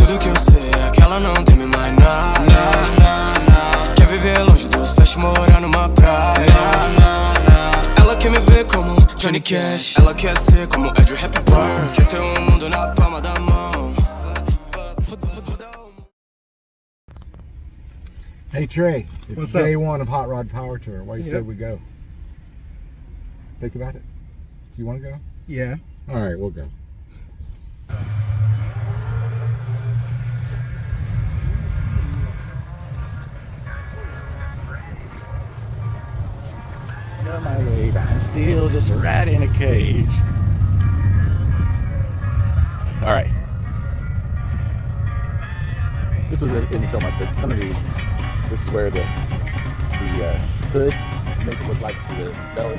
tudo que eu sei é que ela não teme mais nada. Quer viver longe dos flash, morar numa praia. Ela quer me ver como Johnny Cash. Ela quer ser como HRPT. Quer ter um mundo na palma da mão. Hey Trey, it's What's day up? one of Hot Rod Power Tour. Why do you say Yep. we go? Think about it. Do you want to go? Yeah. All right, we'll go. On my way, I'm still just a rat in a cage. All right. This was isn't so much, but some of these. This is where the hood make it look like the belly,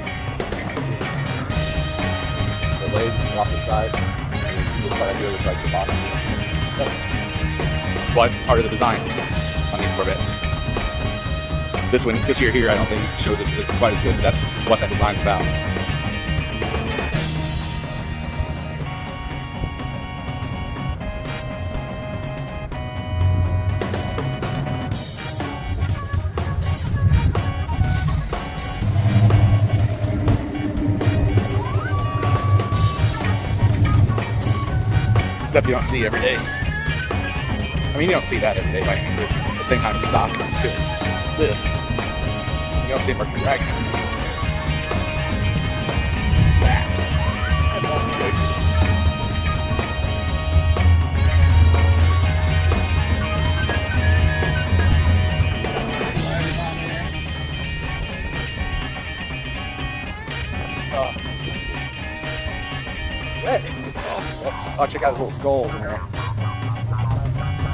the legs off the side. And this part here looks like the bottom. That's why part of the design on these Corvettes. This year here, I don't think shows it quite as good, but that's what that design's about. Stuff you don't see every day. I mean, you don't see that every day by any means. At the same time, it's stock to live. You don't see it working right. That's awesome, dude. Wet. Oh, check out those little skulls in there.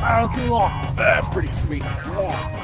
Oh, cool. That's pretty sweet. Yeah.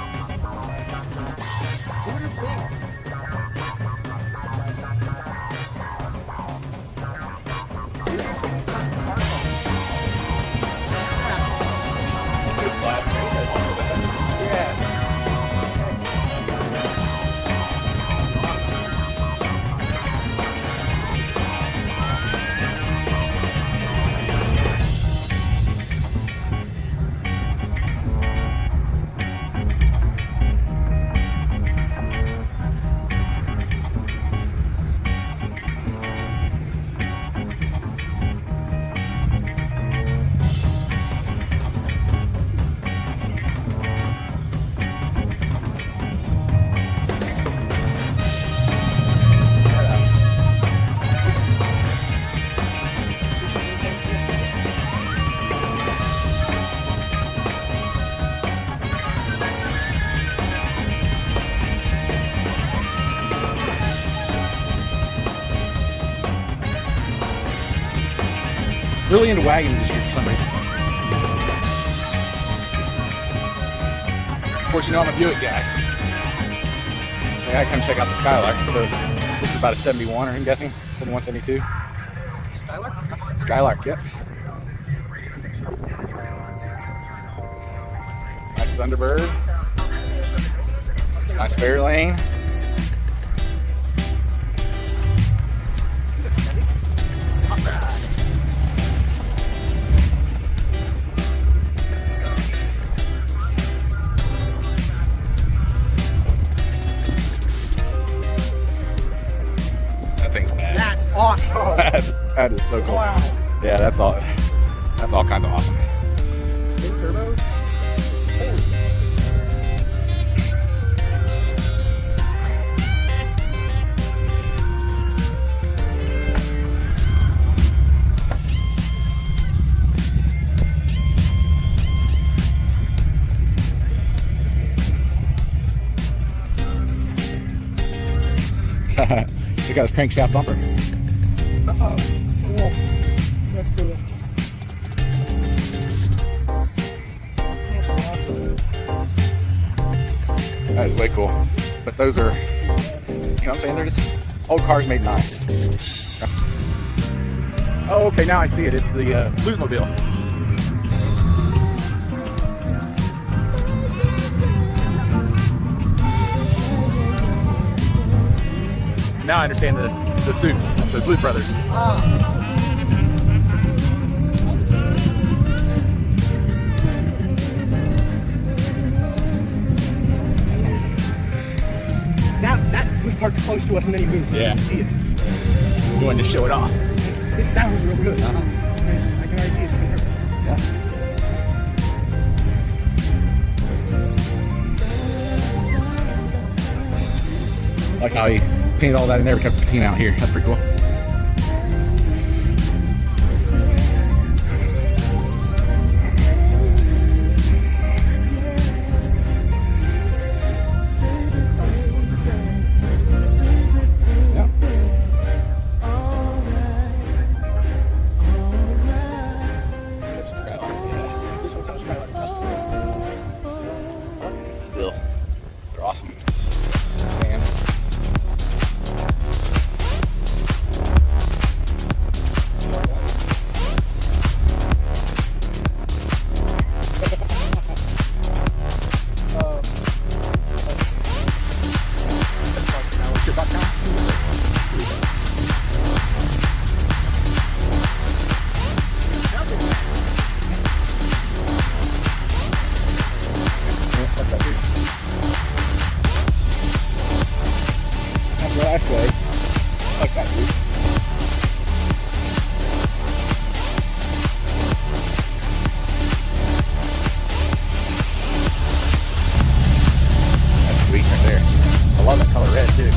Really into wagons this year for some reason. Of course, you know I'm a Buick guy. So I gotta come check out the Skylark. So this is about a 71, I'm guessing, 71, 72. Skylark? Skylark, yep. Nice Thunderbird. Nice Fairlane. That's awesome. That is so cool. Wow. Yeah, that's all kinds of awesome. Big turbos? Check out his crankshaft bumper. Uh-oh. Cool. That's cool. That is way cool. But those are, you know what I'm saying? They're just old cars made nice. Oh, okay, now I see it. It's the Bluesmobile. Now I understand the suits, the Blues Brothers. to us and then he moved. Yeah. You see it. You wanted to show it off. His sound was real good. Uh-huh. I can already see it's coming through. Yeah. Like how he painted all that in there, but kept the patina out here. That's pretty cool. This one's on Skyline Custom. Still, they're awesome. Man. What's your buck count? That's what I say. Fuck that dude. That's sweet right there. I love that color red too.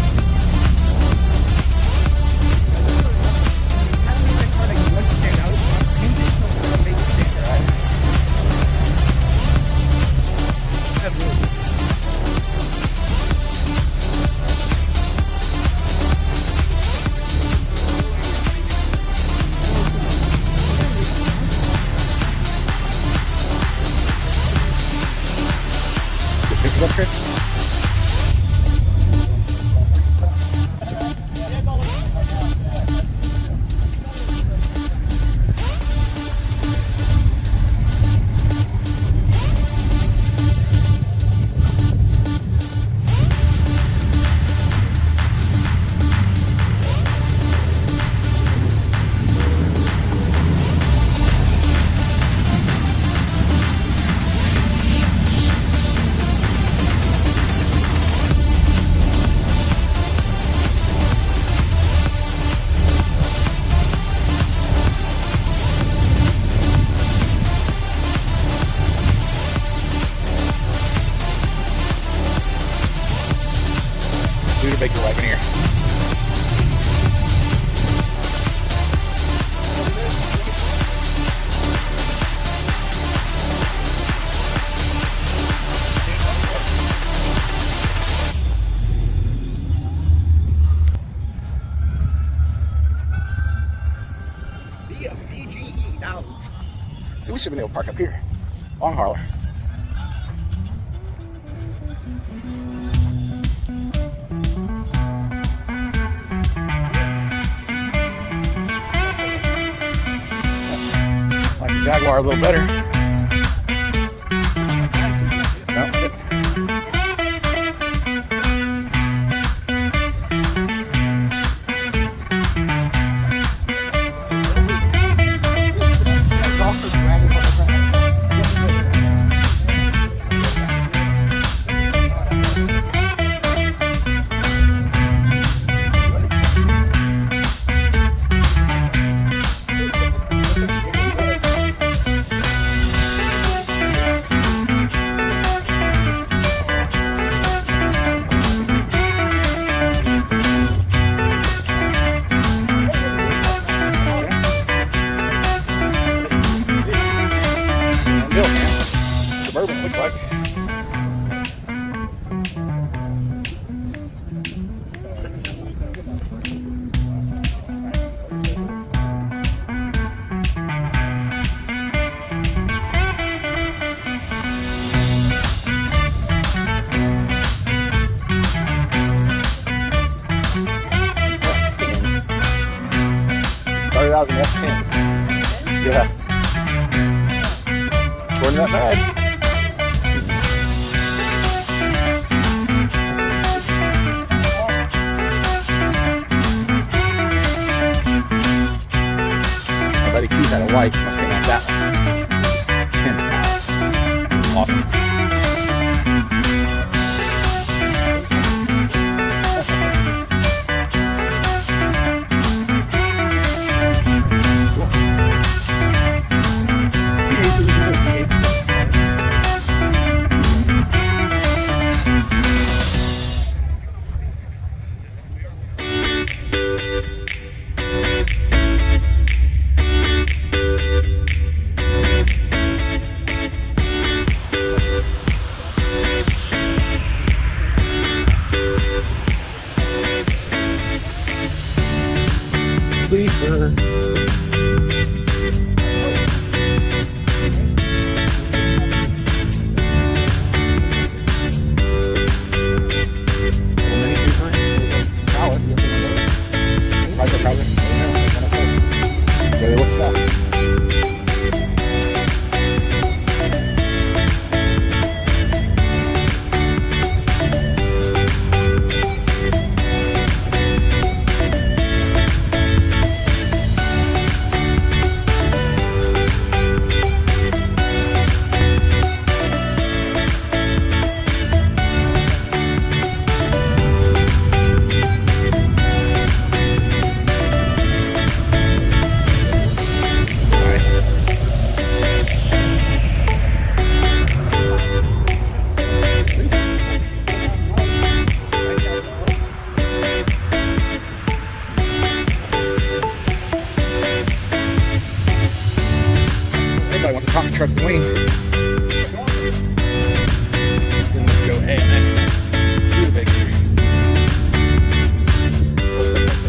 Pick it up, Chris. Studebaker Wagoneer. BGE now. So we should have been able to park up here. Long hauler. Like the Jaguar a little better. No, good. It's also dragging from the front. Built, man. Suburban looks like. S10. Started out as an S10. Yeah. Wasn't that bad. My buddy Keith had a white Mustang like that one. Awesome. Everybody wants to talk truck wing. Then let's go AMX. Through the big tree.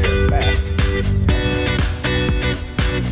There, fast. Thank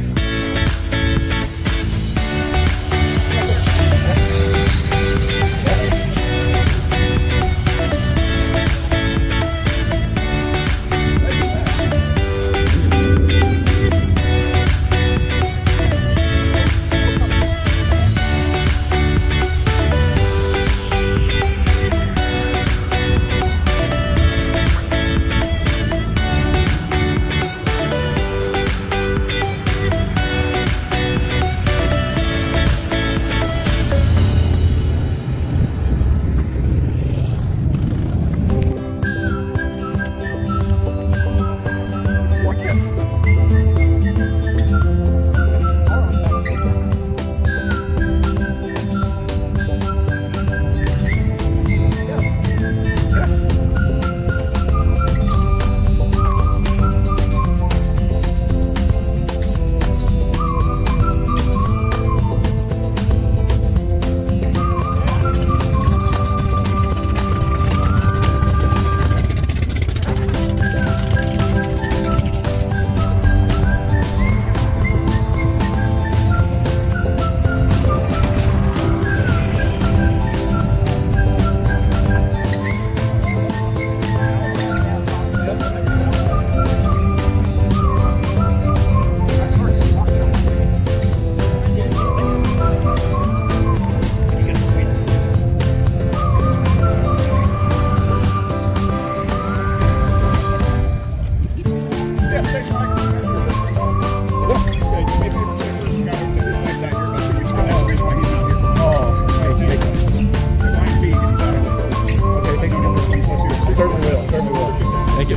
you.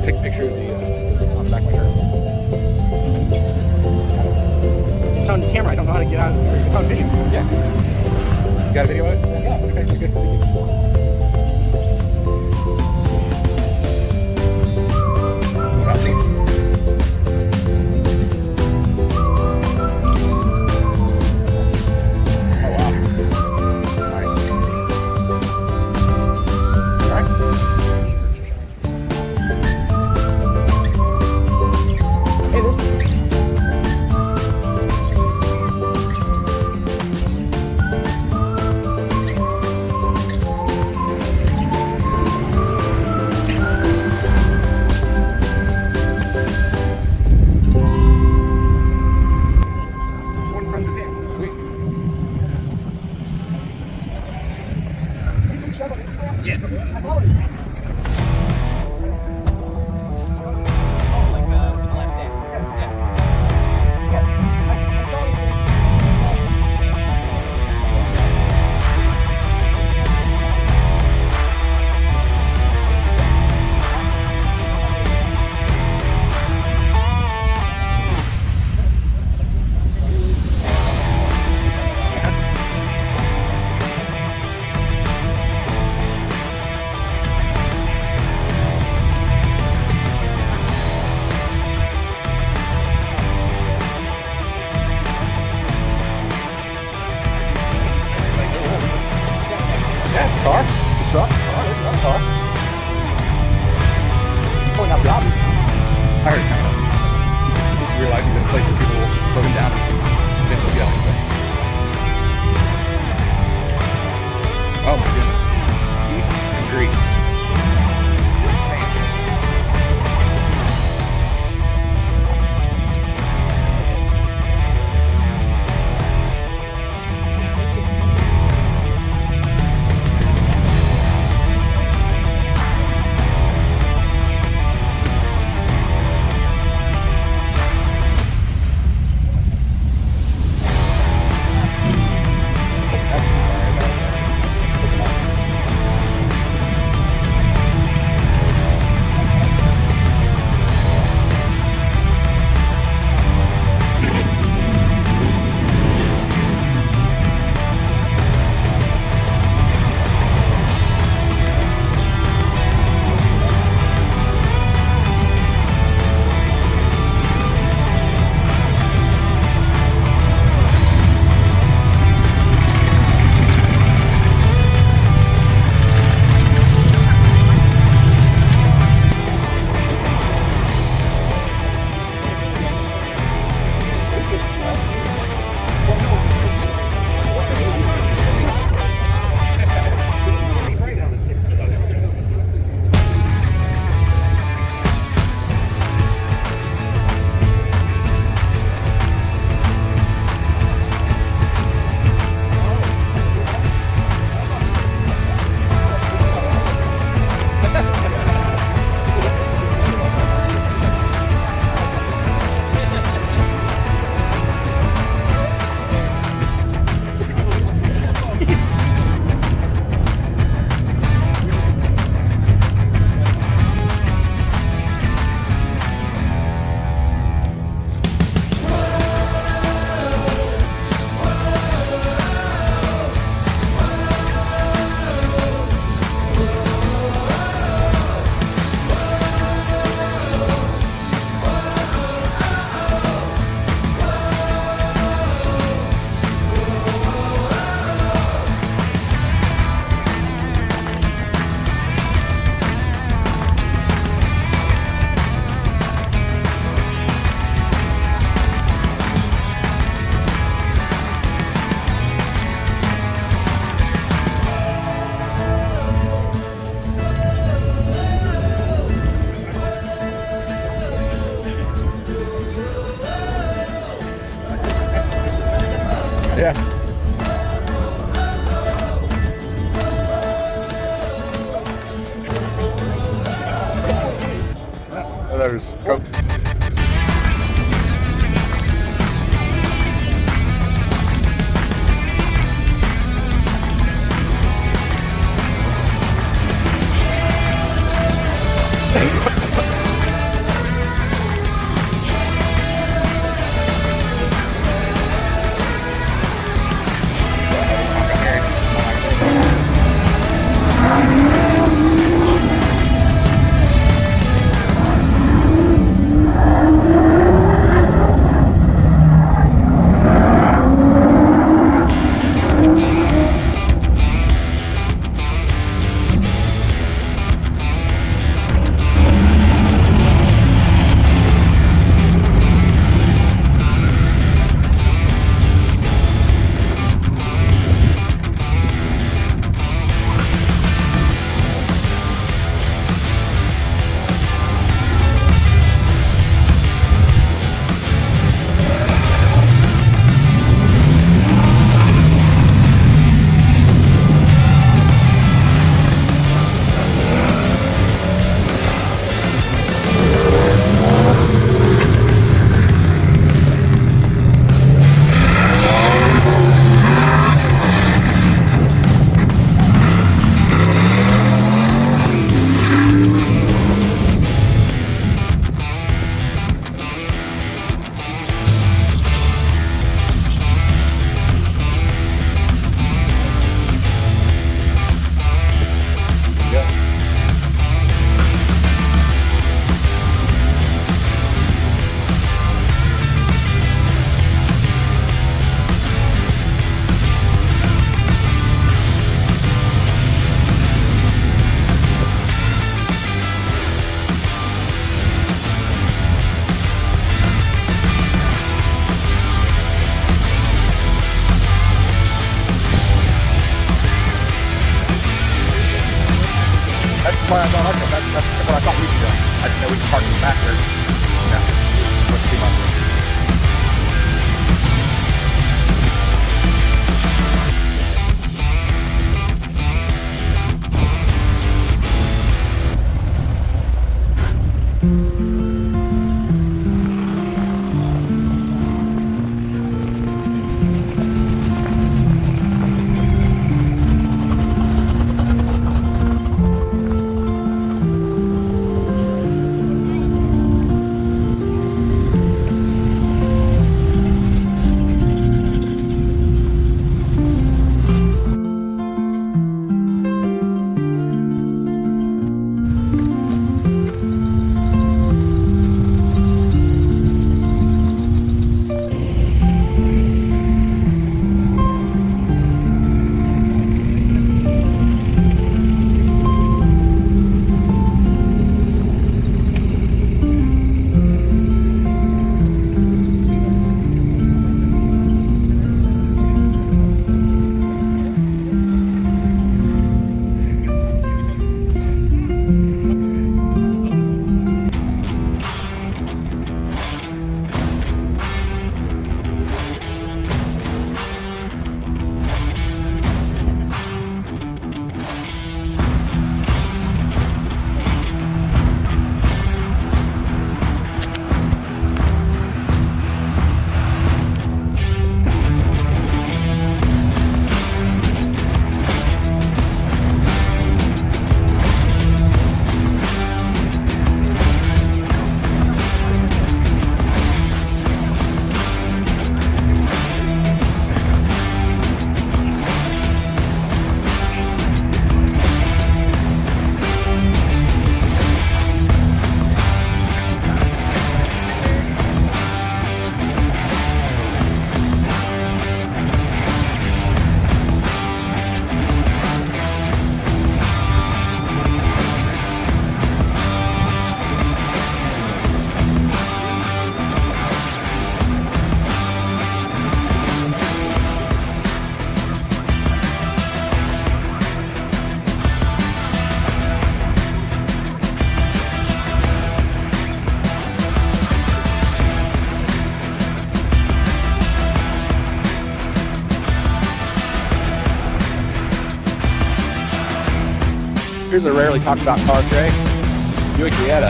Take a picture of the on the back of my shirt. It's on camera. I don't know how to get out of it. It's on video. Yeah. You got a video of it? Yeah. Okay, good. slow it down. Eventually get out of the way. Oh my goodness. Peace and grease. Yeah. There's Coke. why I don't like that. That's what I thought we'd be doing. I just know we can park in the back there. Yeah. Let's see my. Here's a rarely talked about car, Trey. Buick Jetta.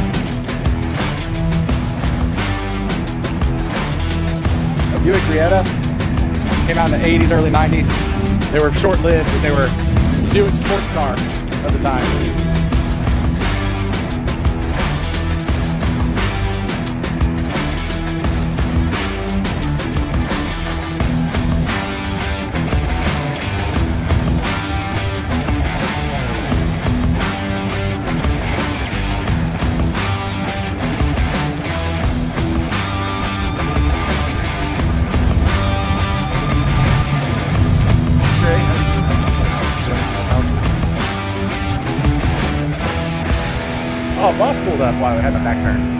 A Buick Jetta came out in the 80s, early 90s. They were short-lived, but they were Buick sports car at the time. Oh, bus pulled up while we had the back turn.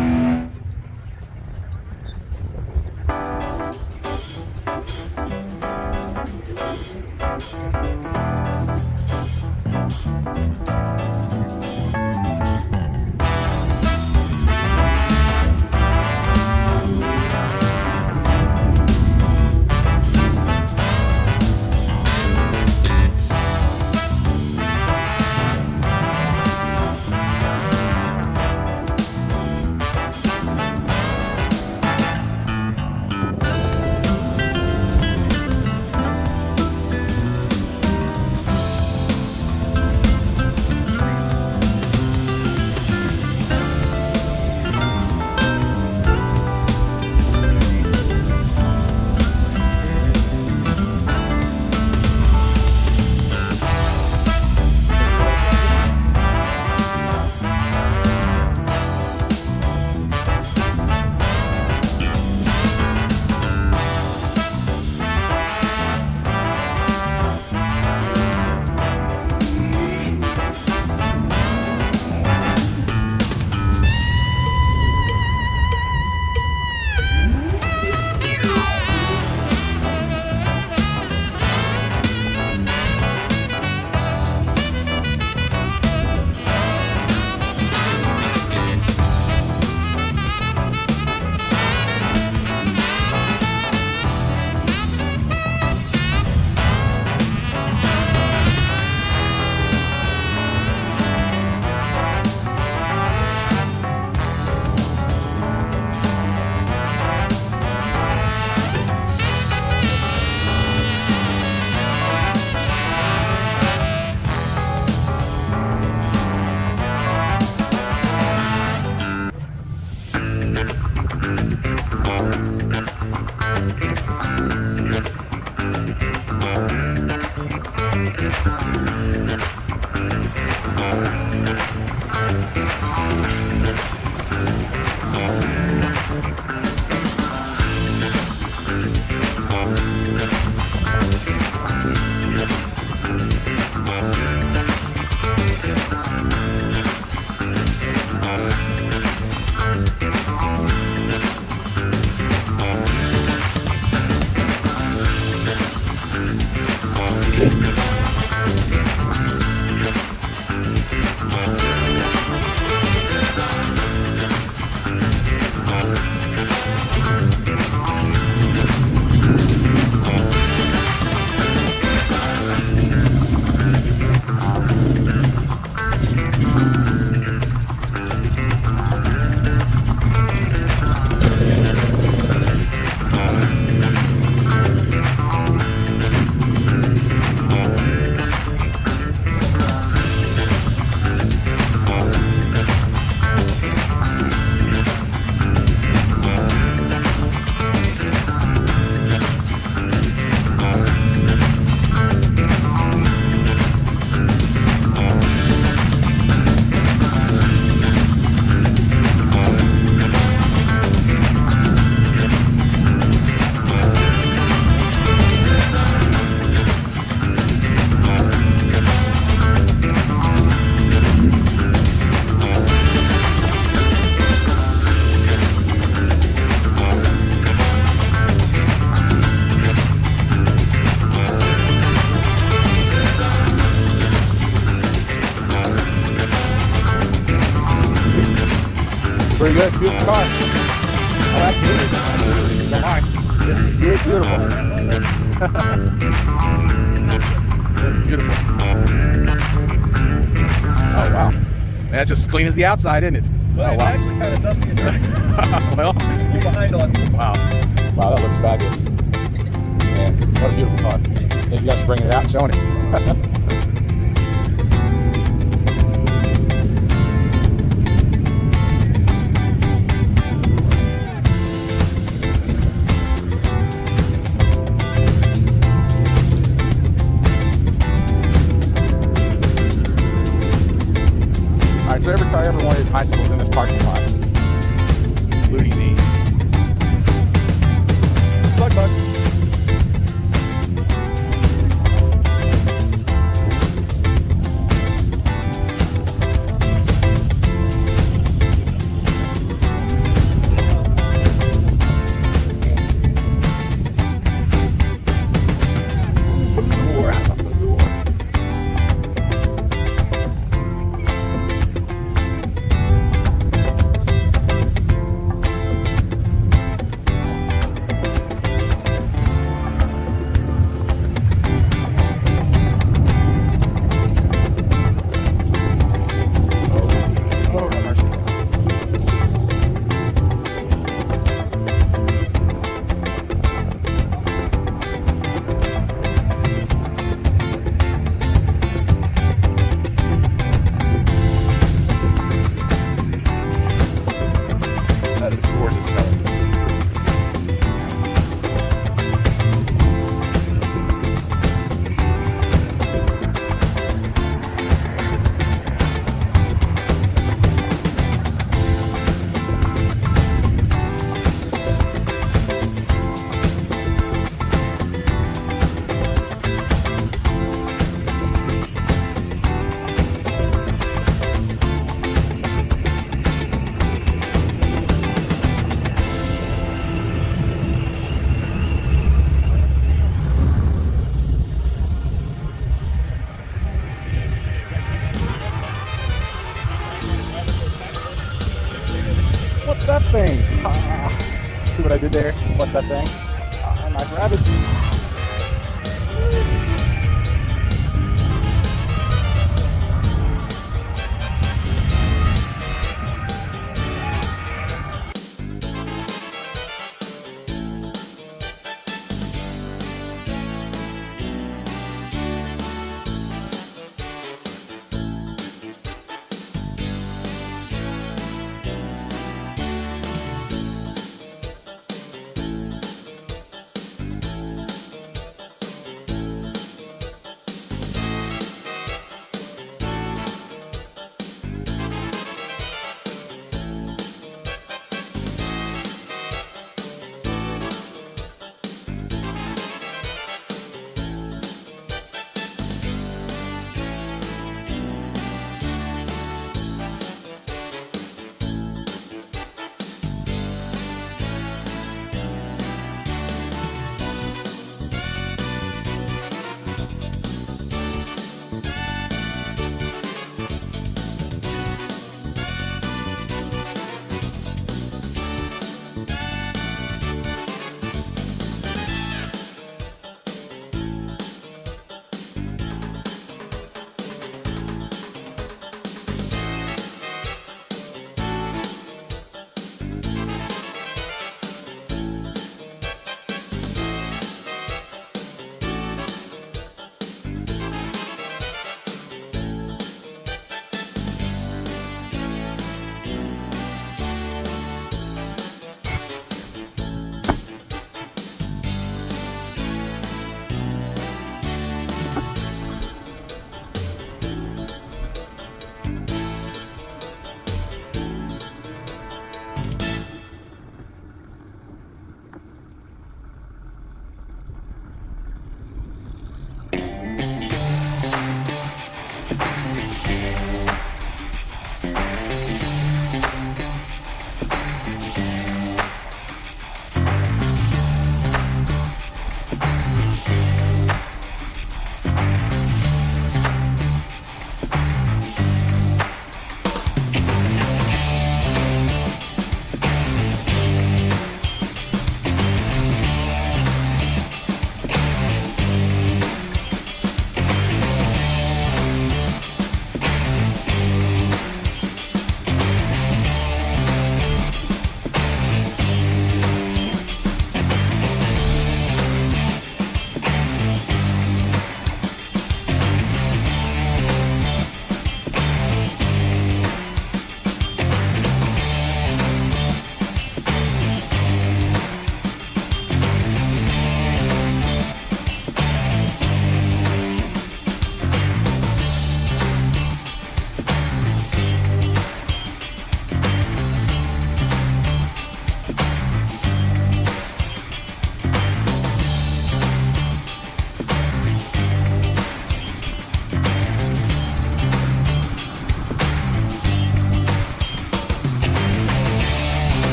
Pretty good, beautiful car. Oh, absolutely. Don't mind. It's beautiful. It's beautiful. Oh, wow. Man, that's just as clean as the outside, isn't it? Well, Oh, it's wow. actually kind of dusty and dirty. Well, You're behind on. wow. Wow, that looks fabulous. Man, what a beautiful car. Maybe you guys should bring it out and showing it. Alright, so every car I ever wanted in high school is in this parking lot, including these. Slug bug. That is a gorgeous color. What's that thing? See what I did there? What's that thing? Nice rabbit.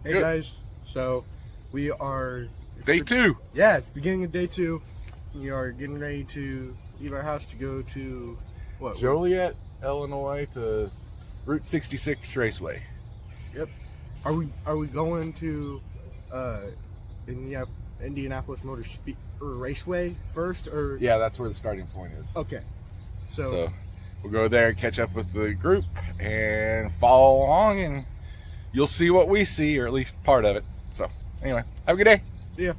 Hey Good. guys, so we are Day 2. Yeah, it's beginning of day 2. We are getting ready to leave our house to go to what? Joliet, Illinois to Route 66 Raceway. Yep. Are we going to Indianapolis Motor Raceway first, or? Yeah, that's where the starting point is. Okay. So we'll go there, catch up with the group, and follow along, and you'll see what we see, or at least part of it. So anyway, have a good day. See ya.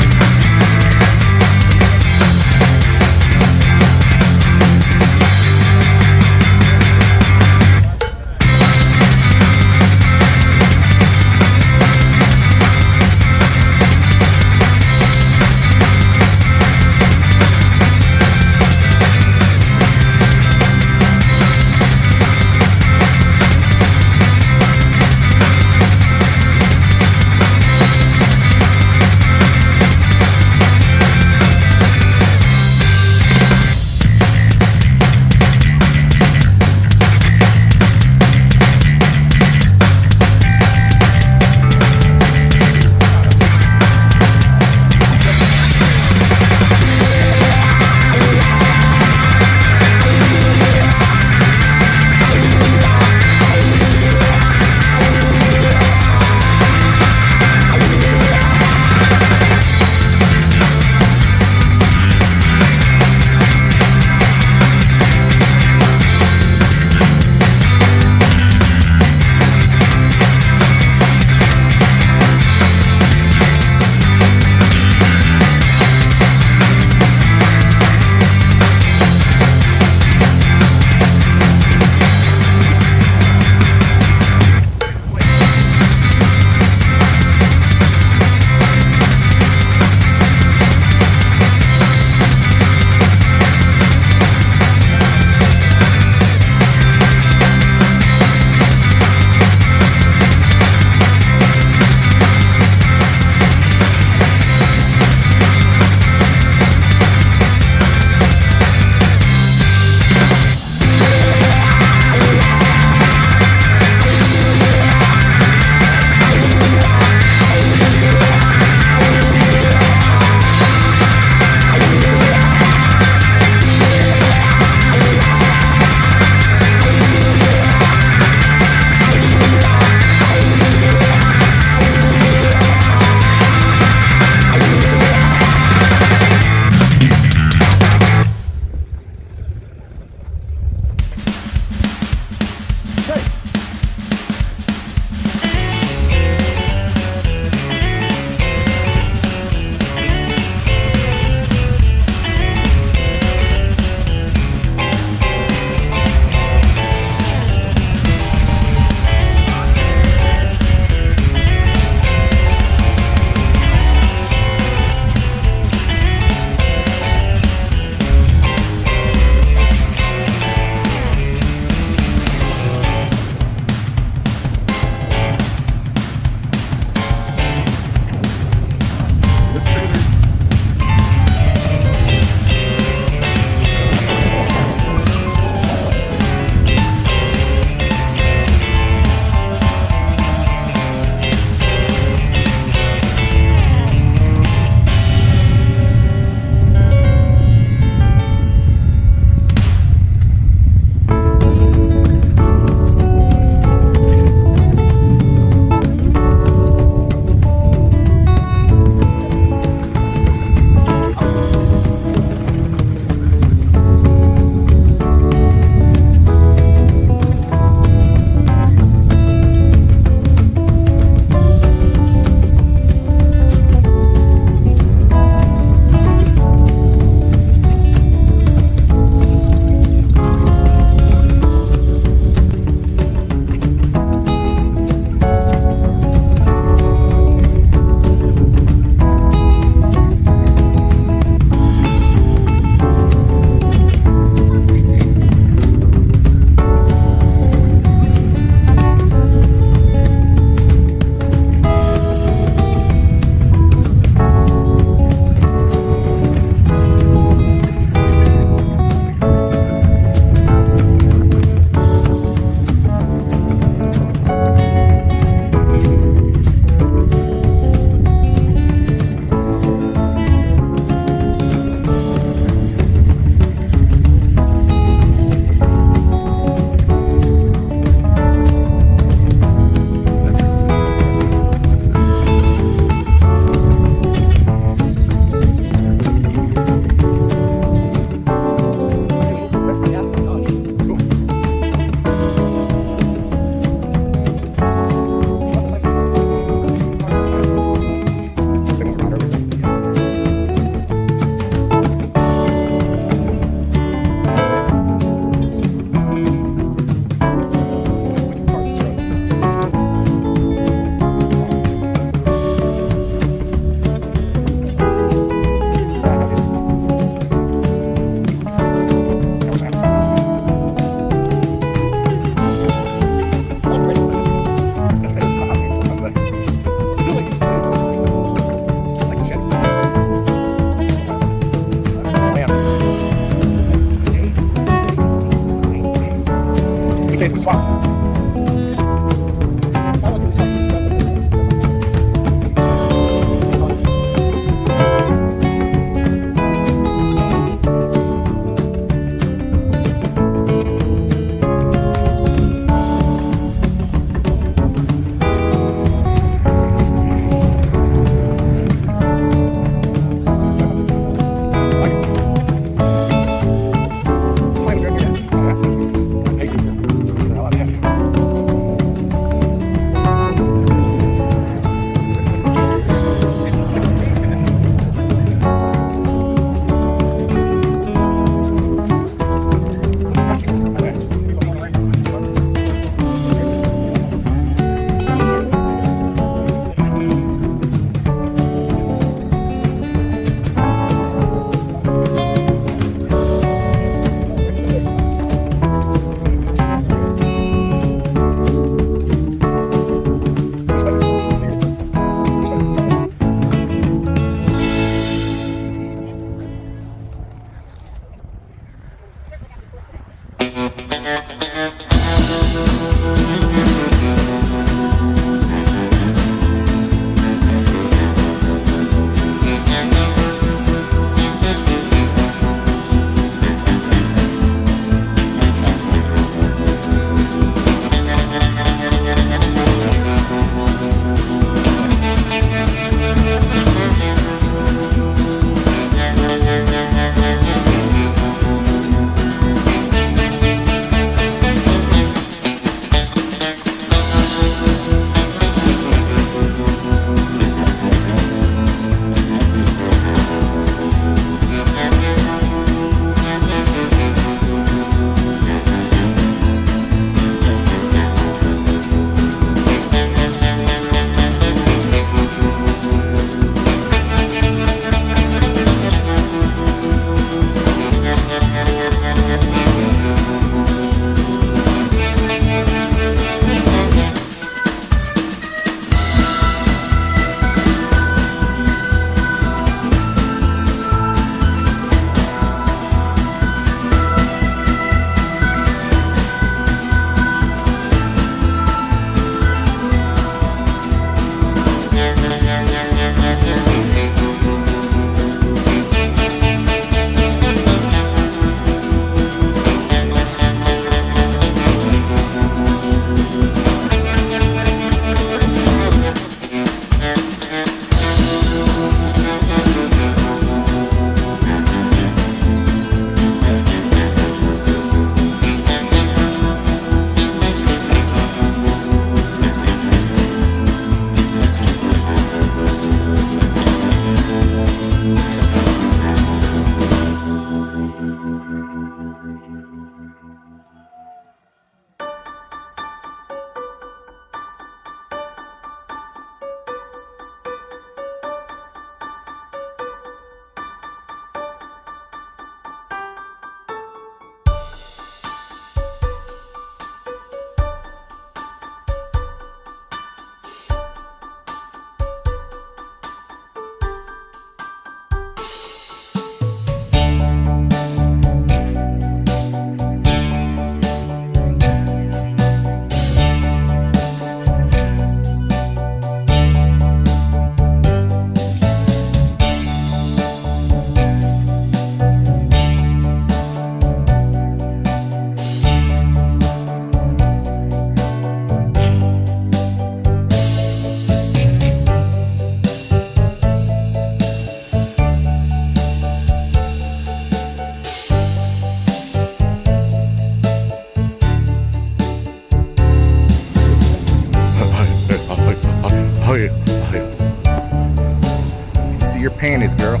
Chinese girl.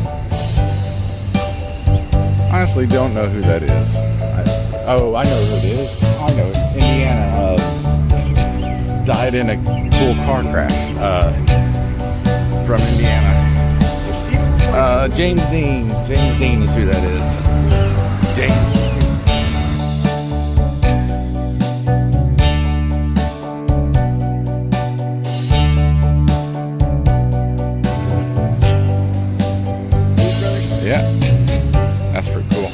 Honestly, don't know who that is. I know who it is. I know it. Indiana died in a cool car crash from Indiana. James Dean. James Dean is who that is. James. Yeah, that's pretty cool.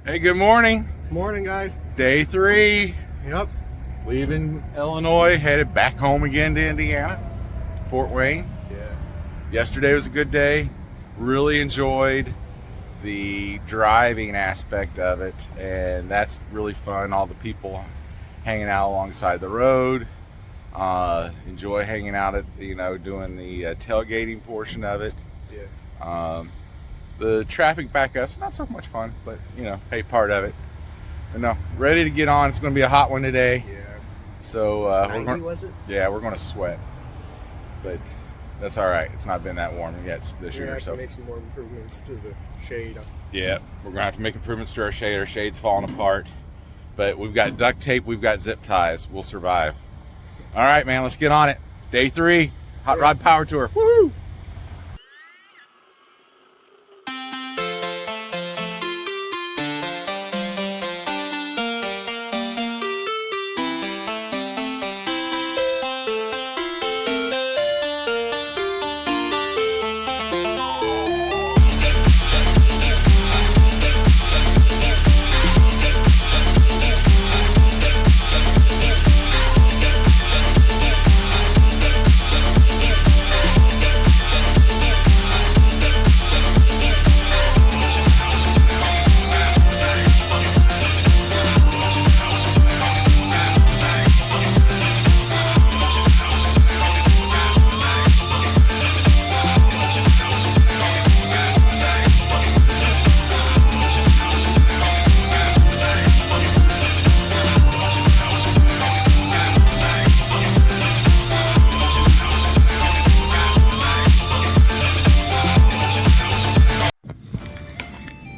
Hey, good morning. Morning, guys. Day 3. Yep. Leaving Illinois, headed back home again to Indiana, Fort Wayne. Yeah. Yesterday was a good day. Really enjoyed the driving aspect of it, and that's really fun. All the people hanging out alongside the road. Enjoy hanging out at, doing the tailgating portion of it. Yeah. The traffic backup's not so much fun, but hey, part of it. But no, ready to get on. It's going to be a hot one today. Yeah. So was it? yeah, we're going to sweat, but that's all right. It's not been that warm yet this We're year, gonna have so to make some more improvements to the shade. yeah, we're going to have to make improvements to our shade. Our shade's falling apart, but we've got duct tape, we've got zip ties. We'll survive. All right, man, let's get on it. Day 3, Hot Rod Power Tour. Woo!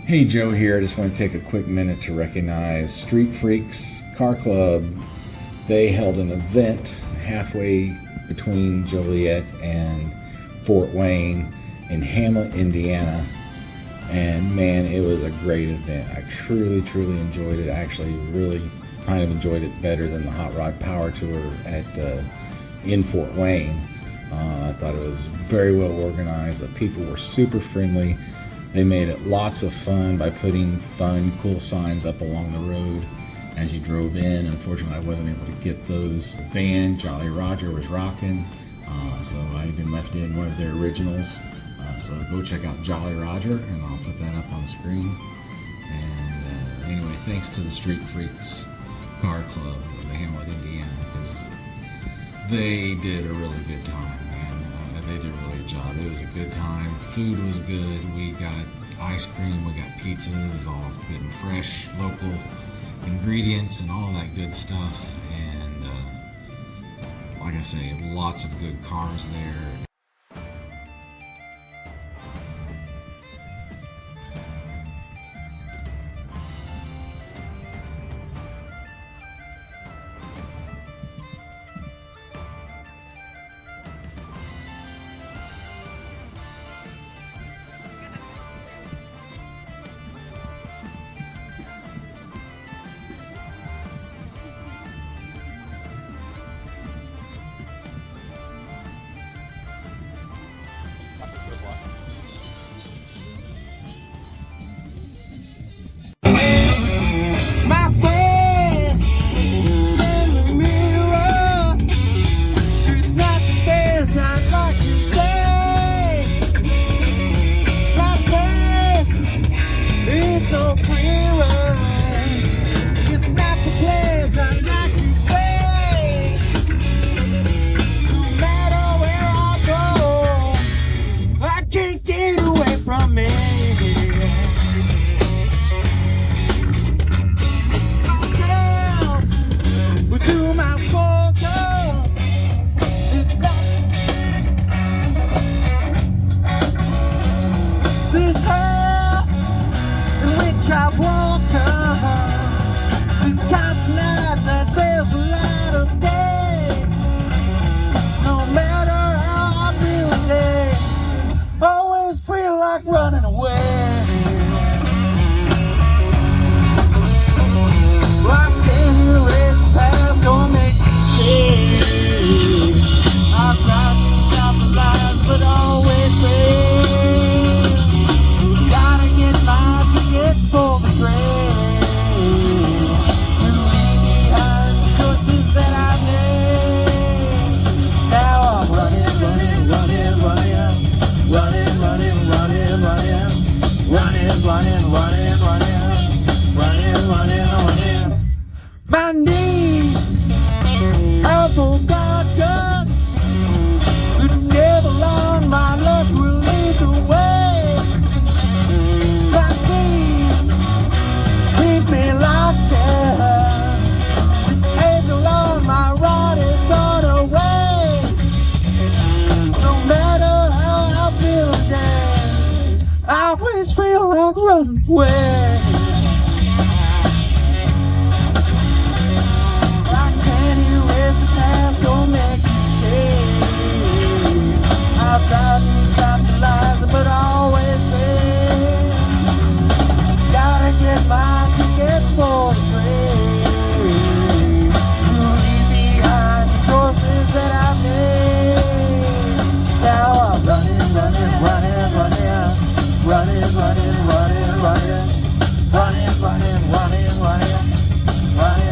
Hey, Joe here. I just want to take a quick minute to recognize Street Freaks Car Club. They held an event halfway between Joliet and Fort Wayne in Hamlet, Indiana. And man, it was a great event. I truly enjoyed it. I actually really kind of enjoyed it better than the Hot Rod Power Tour in Fort Wayne. I thought it was very well organized. The people were super friendly. They made it lots of fun by putting fun, cool signs up along the road as you drove in. Unfortunately, I wasn't able to get those. The band, Jolly Roger, was rocking, so I even left in one of their originals. So go check out Jolly Roger, and I'll put that up on the screen. And anyway, thanks to the Street Freaks Car Club of Hamlet, Indiana, because they did a really good time, man. They did a really good job. It was a good time. Food was good. We got ice cream. We got pizza. It was all good and fresh, local ingredients and all that good stuff. And like I say, lots of good cars there. don't run away. I can't erase the past, don't make me stay. I've tried to stop the lies, but I always fail. Gotta get my ticket for the train. You leave behind the choices that I've made. Now I'm running, running, running, running, running, running, running, running, running, running, running, running, running, running, running.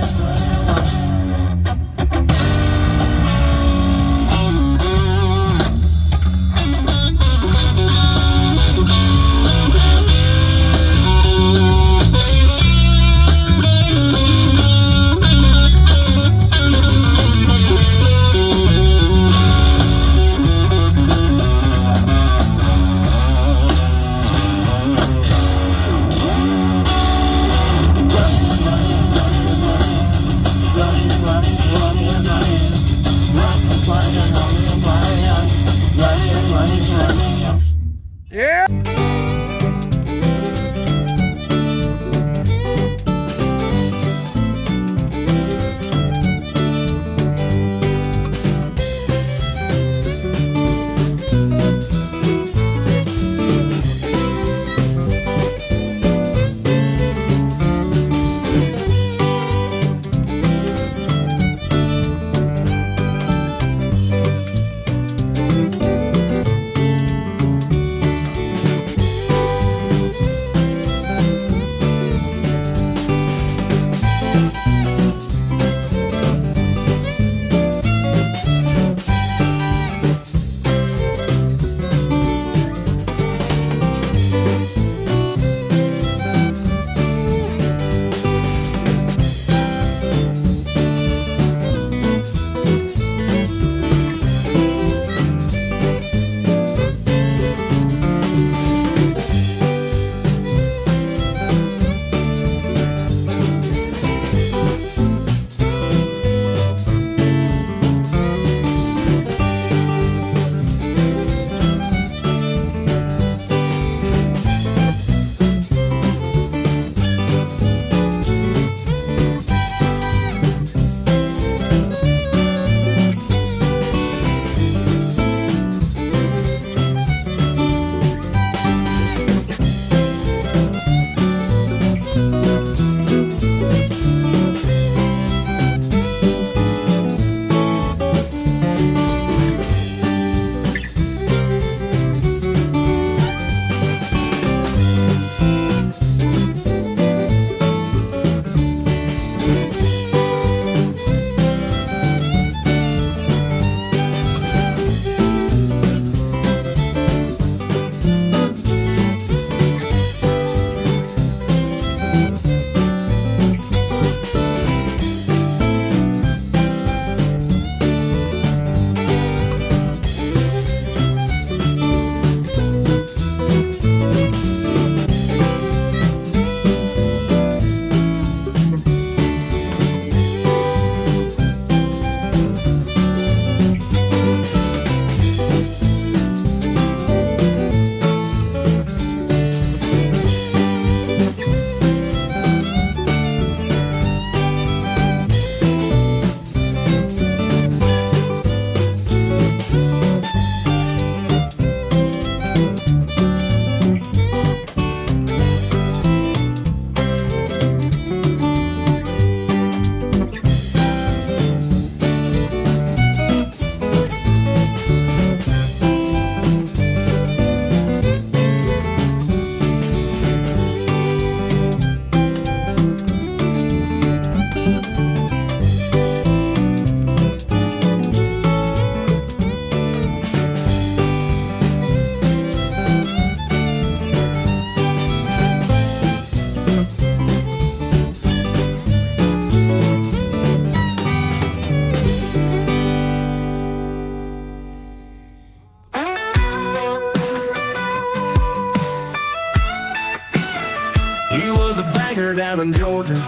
down in Georgia,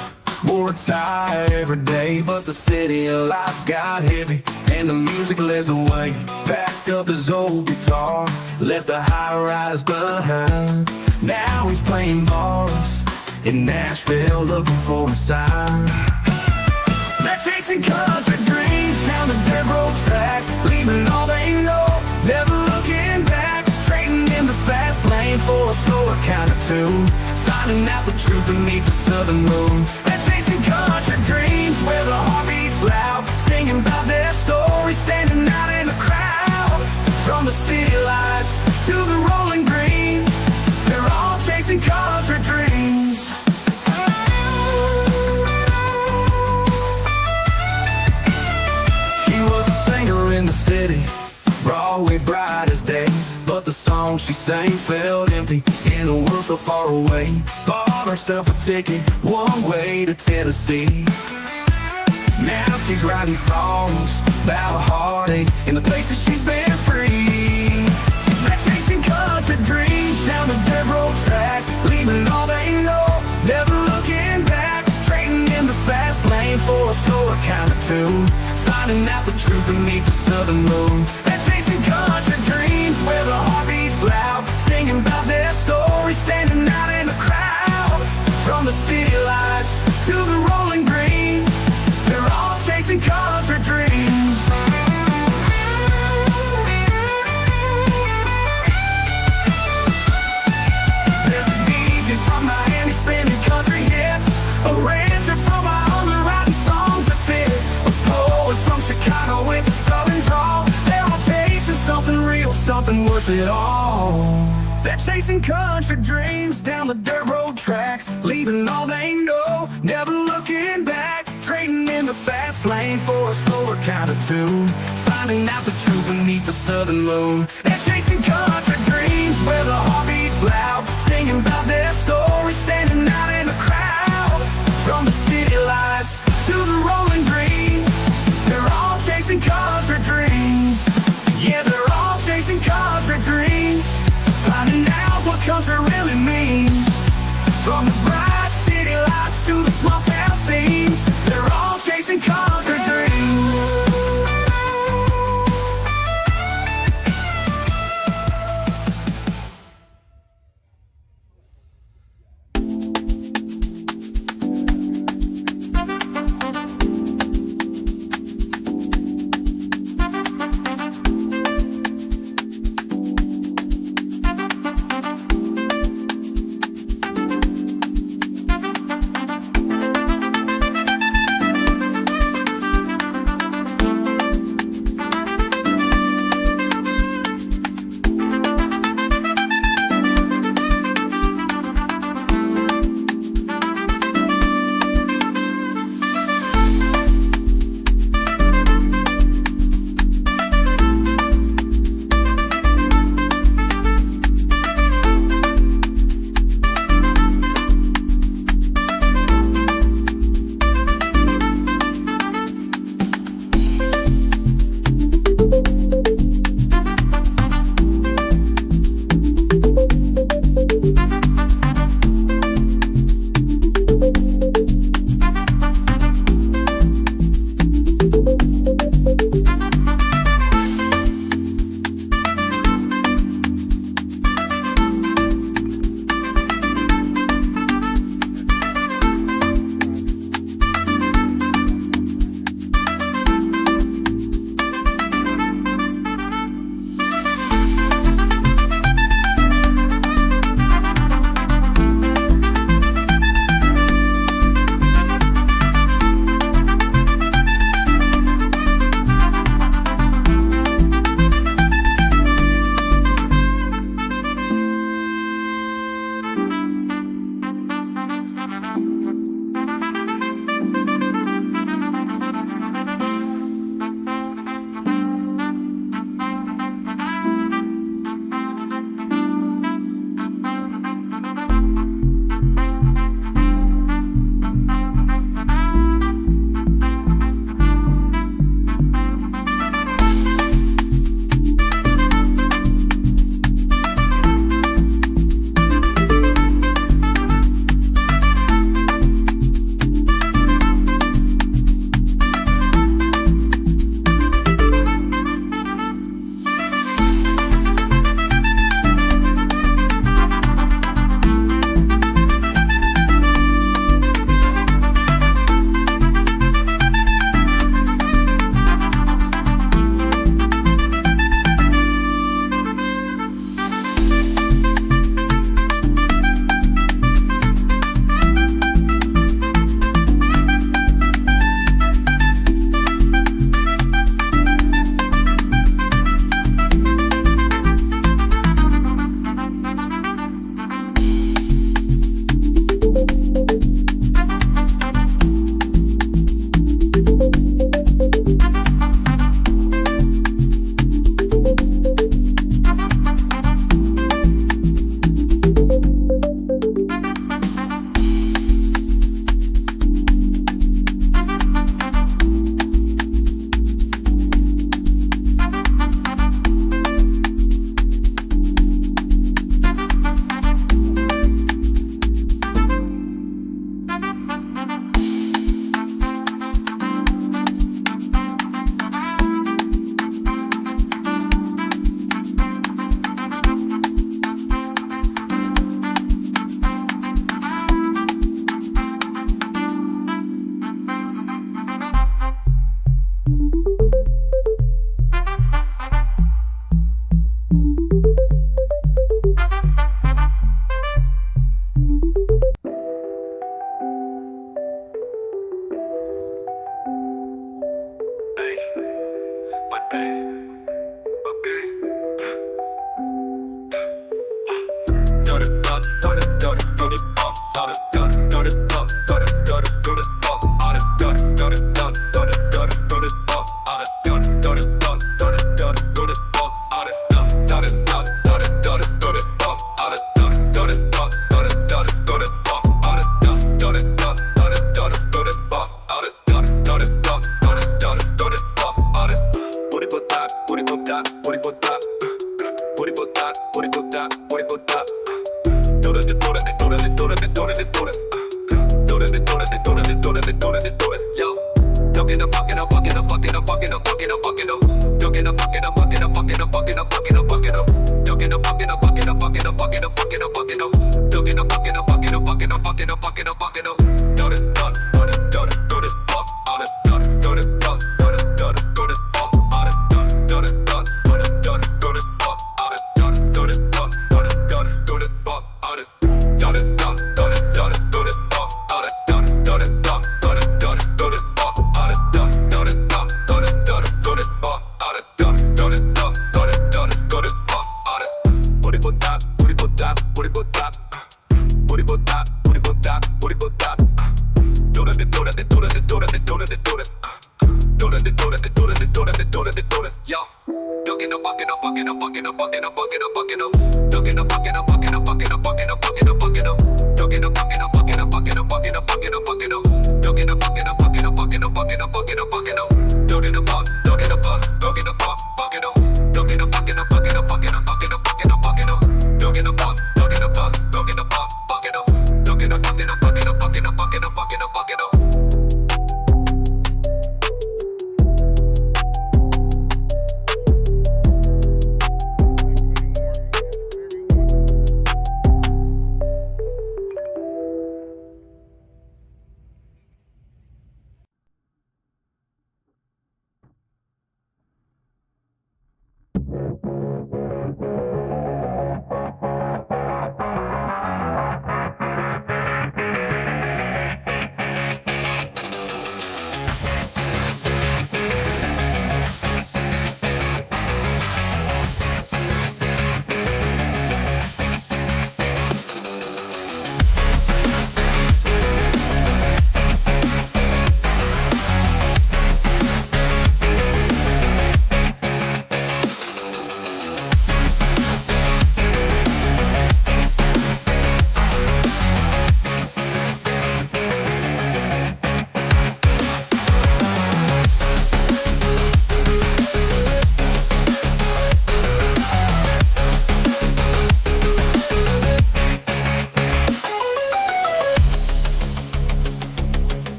wore a tie every day. But the city of life got heavy, and the music led the way. Packed up his old guitar, left the high rise behind. Now he's playing bars in Nashville, looking for a sign. They're chasing country dreams down the dirt road tracks, leaving all they know, never looking back. Trading in the fast lane for a slower kind of tune, finding out the truth beneath the southern moon. They're chasing country dreams where the heart beats loud, singing about their story, standing out in the crowd. From the city lights to the rolling green, they're all chasing country dreams. She was a singer in the city, Broadway bright as day, but the song she sang felt empty in a world so far away. Bought herself a ticket, one way to Tennessee. Now she's writing songs about a heartache in the places she's been free. They're chasing country dreams down the dirt road tracks, leaving all they know, never looking back. Trading in the fast lane for a slower kind of tune, finding out the truth beneath the southern moon. They're chasing country dreams where the heart beats loud, singing about their story, standing out in the crowd. From the city lights to the rolling green, they're all chasing country dreams. There's a DJ from Miami spinning country hits, a rancher from Wyoming writing songs that fit, a poet from Chicago with a southern drawl. They're all chasing something real, something worth it all. They're chasing country dreams down the dirt road tracks, leaving all they know, never looking back. Trading in the fast lane for a slower kind of tune, finding out the truth beneath the southern moon. They're chasing country dreams where the heart beats loud, singing about their story, standing out in the crowd. From the city lights to the rolling green, they're all chasing country dreams. Yeah, they're all chasing country dreams, finding out what country really means. From the bright city lights to the small town scenes, they're all chasing country dreams. booty put that, booty put that. Do it, do it, do it, do it, do it, do it. Do it, do it, do it, do it, do it, do it. Yo, dunk in the bucket, a bucket, a bucket, a bucket, a bucket, a bucket, dunk in the bucket, a bucket, a bucket, a bucket, a bucket, a bucket, dunk in the bucket, a bucket, a bucket, a bucket, a bucket, a bucket, dunk in the bucket, a bucket, a bucket, a bucket, a bucket, a bucket, do it, do it, do it, do it, pop, out it, do it, do it, do it, do it, do it, do it, pop, out it, do it, do it, do it, do it, do it, pop, out it, do it, do it, do it, do it, do it, do it, pop, out it, do it, do it, do it, do it, do it, pop, out it, do it, do it, do it, do it, do it, do it, pop, out it, do it, do it, do it, do it, do it, pop, out it, do it, do it, do it, do it, do it, pop, out it. Booty put that, booty put that, booty put that, booty put that, booty put that, booty put that. Do it, do it, do it, do it, do it, do it. Do it, do it, do it, do it, do it, do it. Yo, dunk in the bucket, a bucket, a bucket, a bucket, a bucket, a bucket, dunk in the bucket, a bucket, a bucket, a bucket, a bucket, a bucket, dunk in the bucket, a bucket, a bucket, a bucket, a bucket, a bucket, dunk in the bucket, a bucket, a bucket, a bucket, a bucket, a bucket, dunk in the bucket, dunk in the bucket, dunk in the bucket, dunk in the bucket, a bucket, a bucket, a bucket, a bucket, a bucket, dunk in the bucket, dunk in the bucket, dunk in the bucket, dunk in the bucket, a bucket, a bucket, a bucket, a bucket, a bucket.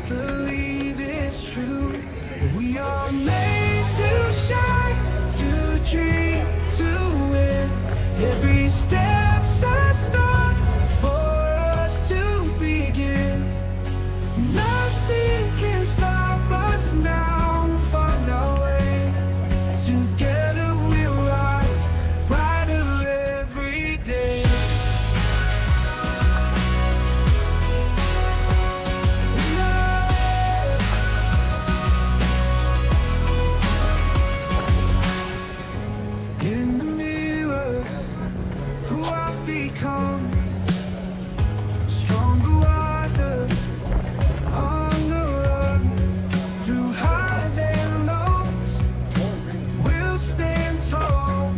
believe it's true. We are made to shine, to dream, to win. Every step's a start for us to begin. Nothing can stop us now. We'll find our way. Together we'll rise brighter every day. In the mirror, who I've become, stronger, wiser, on the run, through highs and lows, we'll stand tall.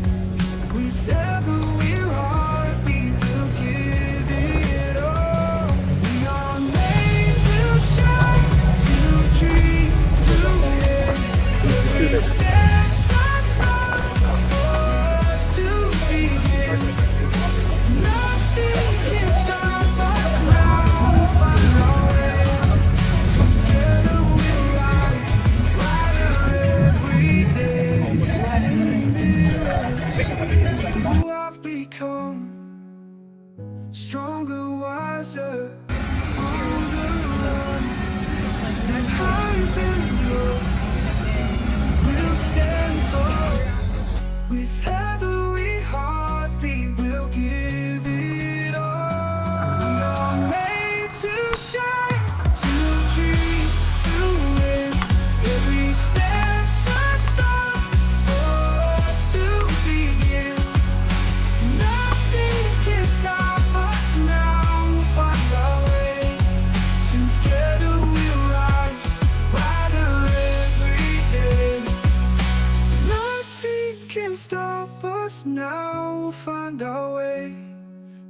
With every heartbeat, we'll give it all. We are made to shine, to dream, to live. Every step's a start for us to begin. Nothing can stop us now. We'll find our way. Together we'll rise brighter every day. Who I've become, stronger, wiser, on the run, through highs and lows, we'll stand tall. With every heartbeat, we'll give it all. We are made to shine, to dream, to win. Every step's a start for us to begin. Nothing can stop us now. We'll find our way. Together we'll rise brighter every day. Nothing can stop us now. We'll find our way.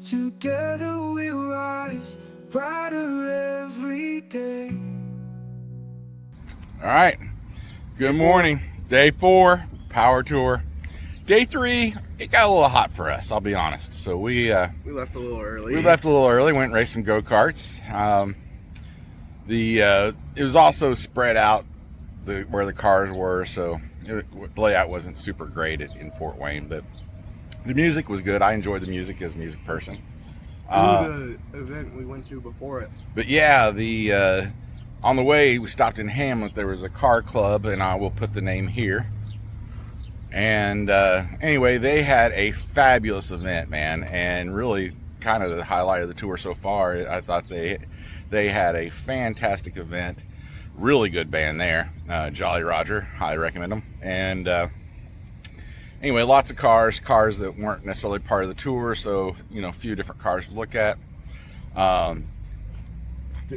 Together we'll rise brighter every day. All right. Good morning. Day 4, power tour. Day 3, it got a little hot for us, I'll be honest. So we left a little early. left a little early, went and raced some go-karts. It was also spread out where the cars were, so the layout wasn't super great in Fort Wayne, but the music was good. I enjoyed the music as a music person. The event we went to before it. But yeah, on the way we stopped in Hamlet. There was a car club, and I will put the name here. And anyway, they had a fabulous event, man, and really kind of the highlight of the tour so far. I thought they had a fantastic event. Really good band there. Jolly Roger, highly recommend them. And anyway, lots of cars that weren't necessarily part of the tour, so a few different cars to look at.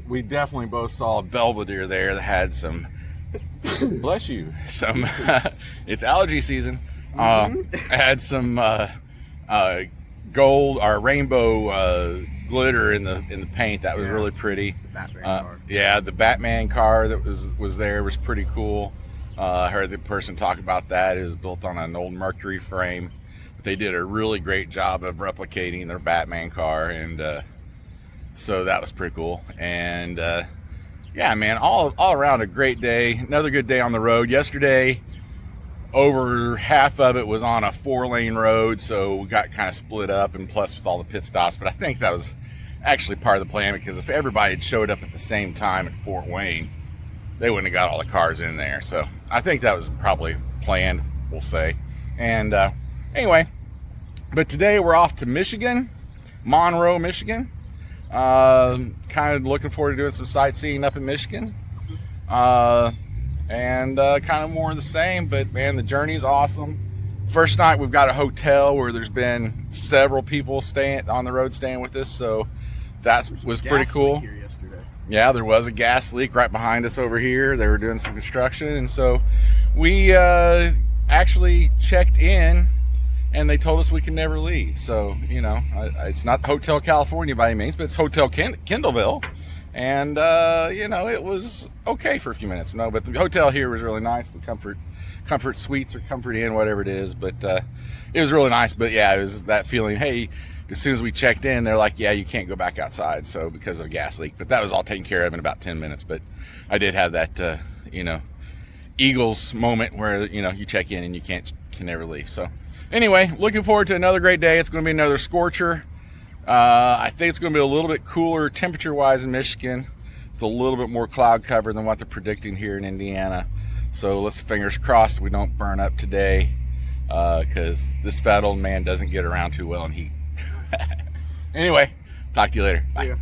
We definitely both saw a Belvedere there that had some bless you, some it's allergy season. Had some gold or rainbow glitter in the paint. That was really pretty. The Batman car. Yeah, the Batman car that was there was pretty cool. I heard the person talk about that. It was built on an old Mercury frame, but they did a really great job of replicating their Batman car, and so that was pretty cool. And yeah, man, all around a great day. Another good day on the road. Yesterday, over half of it was on a 4-lane road, so we got kind of split up, and plus with all the pit stops. But I think that was actually part of the plan, because if everybody had showed up at the same time at Fort Wayne, they wouldn't have got all the cars in there. So I think that was probably planned, we'll say. And anyway, but today we're off to Michigan, Monroe, Michigan. Kind of looking forward to doing some sightseeing up in Michigan. And kind of more of the same, but man, the journey is awesome. First night we've got a hotel where there's been several people staying on the road staying with us, so that was pretty cool. Here yesterday. Yeah, there was a gas leak right behind us over here. They were doing some construction, and so we actually checked in, and they told us we can never leave. So it's not Hotel California by any means, but it's Hotel Kendallville. And it was okay for a few minutes. No, but the hotel here was really nice. The comfort suites or comfort inn, whatever it is. But it was really nice. But yeah, it was that feeling. Hey, as soon as we checked in, they're like, yeah, you can't go back outside, so because of a gas leak. But that was all taken care of in about 10 minutes. But I did have that, you know, Eagles moment where, you know, you check in and you can never leave. So anyway, looking forward to another great day. It's going to be another scorcher. I think it's going to be a little bit cooler temperature-wise in Michigan, with a little bit more cloud cover than what they're predicting here in Indiana. So let's fingers crossed we don't burn up today, because this fat old man doesn't get around too well in heat. Anyway, talk to you later. Bye. Yeah.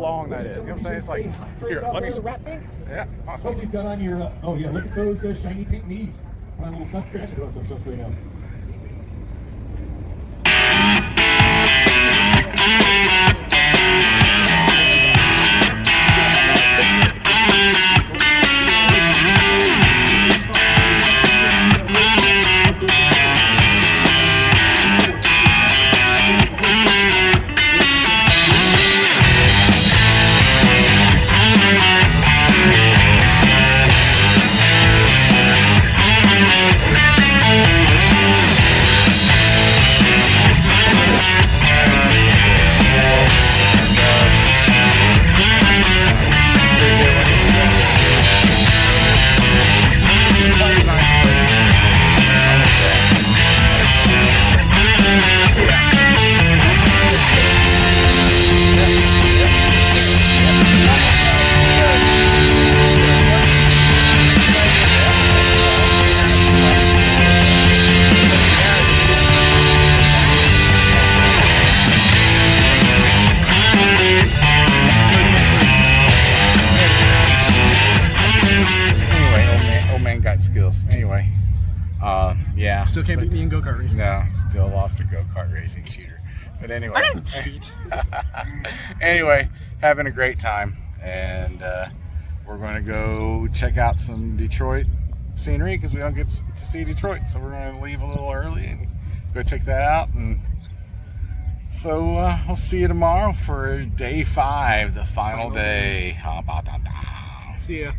long that is. You know what I'm saying? It's like, here, let me. Yeah, awesome. What you've got on your, oh yeah, look at those shiny pink knees. On a little sun crash, doing some stuff right now. Yeah. Still can't beat me in go-kart racing. No, still lost a go-kart racing cheater. But anyway. I didn't cheat. Anyway, having a great time. And we're going to go check out some Detroit scenery because we don't get to see Detroit. So we're going to leave a little early and go check that out. And so we'll see you tomorrow for day 5, the final day. See ya.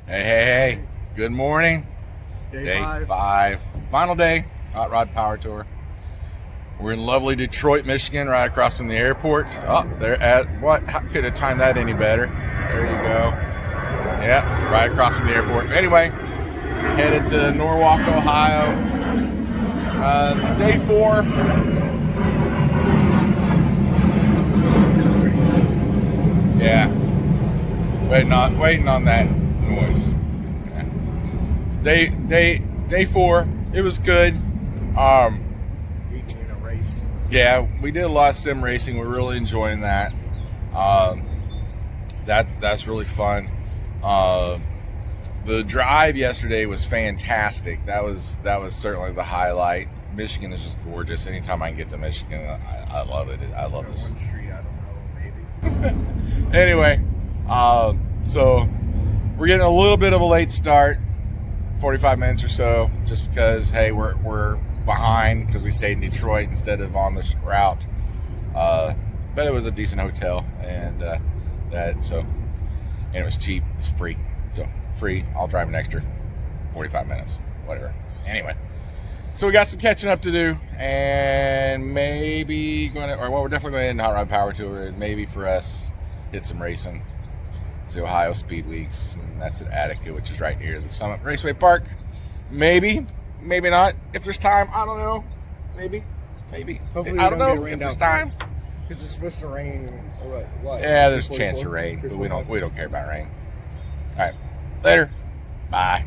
Hey. Good morning. Day 5. 5. Final day, Hot Rod Power Tour. We're in lovely Detroit, Michigan, right across from the airport. Oh, there at what? How could have timed that any better? There you go. Yeah, right across from the airport. Anyway, headed to Norwalk, Ohio. Day 4. It was pretty good. Yeah. Waiting on that noise. Yeah. Day 4. It was good. Beating in a race. Yeah, we did a lot of sim racing. We're really enjoying that. That's really fun. The drive yesterday was fantastic. That was certainly the highlight. Michigan is just gorgeous. Anytime I can get to Michigan, I love it. I love this. One street, I don't know, maybe. Anyway, so we're getting a little bit of a late start, 45 minutes or so, just because, hey, we're behind because we stayed in Detroit instead of on the route. But it was a decent hotel, and and it was cheap. It's free. So free. I'll drive an extra 45 minutes, whatever. Anyway, so we got some catching up to do, and we're definitely going to end Hot Rod Power Tour, and maybe for us, hit some racing. It's the Ohio Speed Weeks, and that's at Attica, which is right near the Summit Raceway Park. Maybe not. If there's time, I don't know. Maybe. Hopefully I don't know get rained if there's out. time. Because it's supposed to rain, what? Yeah, there's a chance of rain, but we don't care about rain. All right, later. Bye.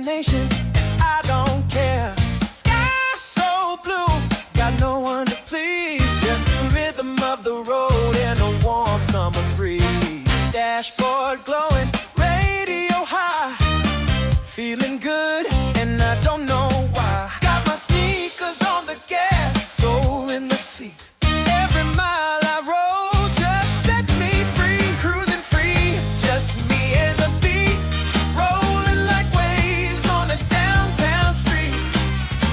destination, and I don't care. Sky so blue, got no one to please. Just the rhythm of the road and a warm summer breeze. Dashboard glowing, radio high, feeling good, and I don't know why. Got my sneakers on the gas, soul in the seat. Every mile I roll just sets me free. Cruising free, just me and the beat. Rolling like waves on a downtown street.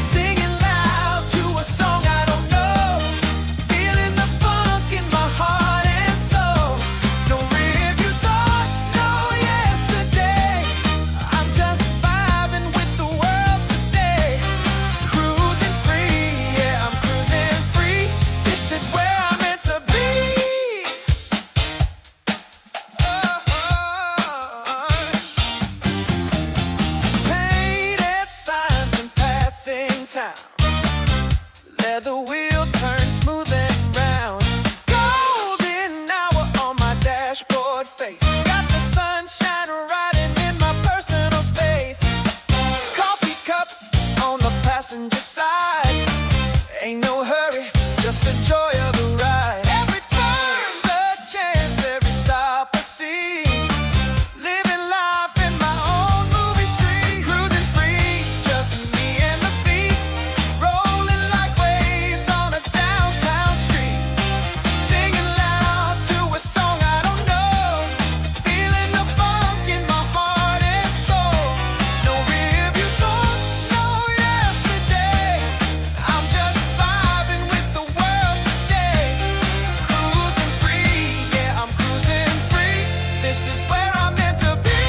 Singing loud to a song I don't know. Feeling the funk in my heart and soul. No review thoughts, no yesterday. I'm just vibing with the world today. Cruising free, yeah, I'm cruising free. This is where I'm meant to be. Painted signs and passing town. Leather wheel turns smooth and round. Golden hour on my dashboard face. Got the sunshine riding in my personal space. Coffee cup on the passenger side. Ain't no hurry, just the joy of the ride. Every turn's a chance, every stop a scene. Living life in my own movie screen. Cruising free, just me and the beat. Rolling like waves on a downtown street. Singing loud to a song I don't know. Feeling the funk in my heart and soul. No review thoughts, no yesterday. I'm just vibing with the world today. Cruising free, yeah, I'm cruising free. This is where I'm meant to be.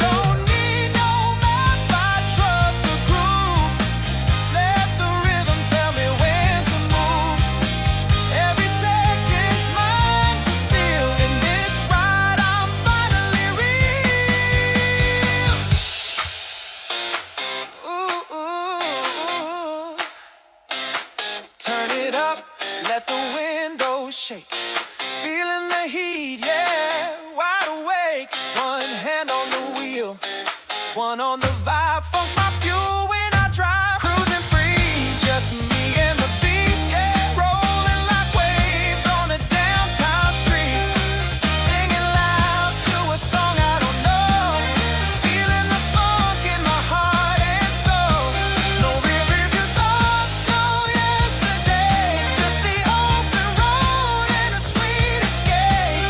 Don't need no map, I trust the groove. Let the rhythm tell me when to move. Every second's mine to steal. In this ride, I'm finally real. Ooh, ooh. Turn it up, let the windows shake. Feeling the heat, yeah, wide awake. One hand on the wheel, one on the vibe. Funk's my fuel when I drive. Cruising free, just me and the beat, yeah. Rolling like waves on a downtown street. Singing loud to a song I don't know. Feeling the funk in my heart and soul. No real review thoughts, no yesterday. Just the open road and a sweet escape.